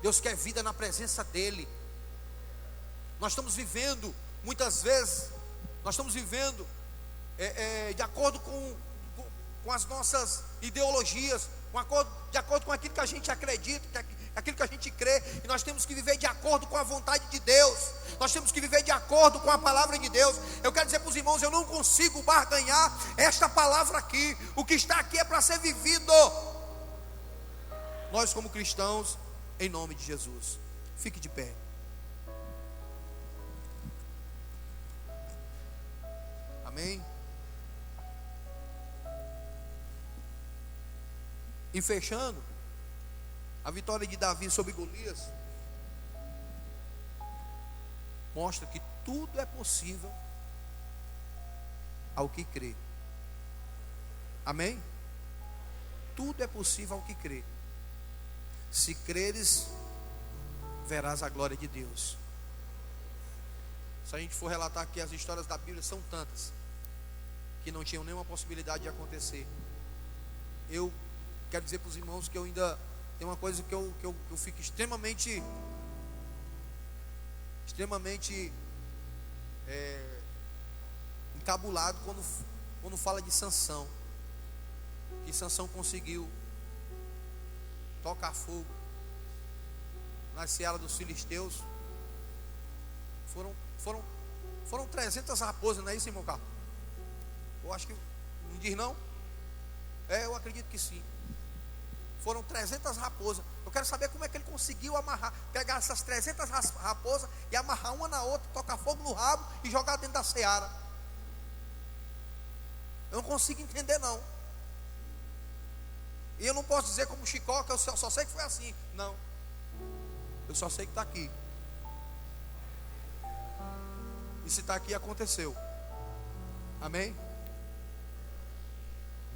Deus quer vida na presença dEle. Nós estamos vivendo, muitas vezes, nós estamos vivendo de acordo com as nossas ideologias, de acordo com aquilo que a gente acredita, aquilo que a gente crê. E nós temos que viver de acordo com a vontade de Deus. Nós temos que viver de acordo com a palavra de Deus. Eu quero dizer para os irmãos, eu não consigo barganhar esta palavra aqui. O que está aqui é para ser vivido. Nós como cristãos, em nome de Jesus. Fique de pé. Amém? E fechando, a vitória de Davi sobre Golias mostra que tudo é possível ao que crê. Amém? Tudo é possível ao que crê. Se creres, verás a glória de Deus. Se a gente for relatar aqui as histórias da Bíblia, são tantas que não tinham nenhuma possibilidade de acontecer. Eu quero dizer para os irmãos que eu ainda tem uma coisa que eu fico extremamente encabulado quando fala de Sansão, que Sansão conseguiu tocar fogo na seara dos filisteus, foram 300 raposas, não é isso, irmão Carlos? Eu acho que não diz não? Eu acredito que sim. Foram 300 raposas. Eu quero saber como é que ele conseguiu pegar essas 300 raposas e amarrar uma na outra, tocar fogo no rabo e jogar dentro da seara. Eu não consigo entender não. E eu não posso dizer como Chicó, que eu só sei que foi assim. Não. Eu só sei que está aqui. E se está aqui, aconteceu. Amém?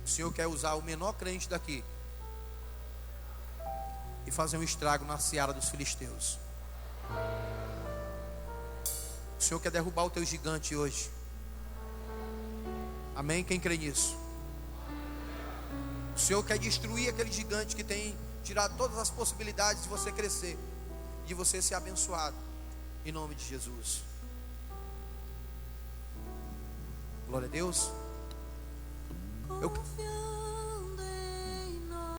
O Senhor quer usar o menor crente daqui e fazer um estrago na seara dos filisteus. O Senhor quer derrubar o teu gigante hoje. Amém? Quem crê nisso? O Senhor quer destruir aquele gigante que tem tirado todas as possibilidades de você crescer, de você ser abençoado, em nome de Jesus. Glória a Deus.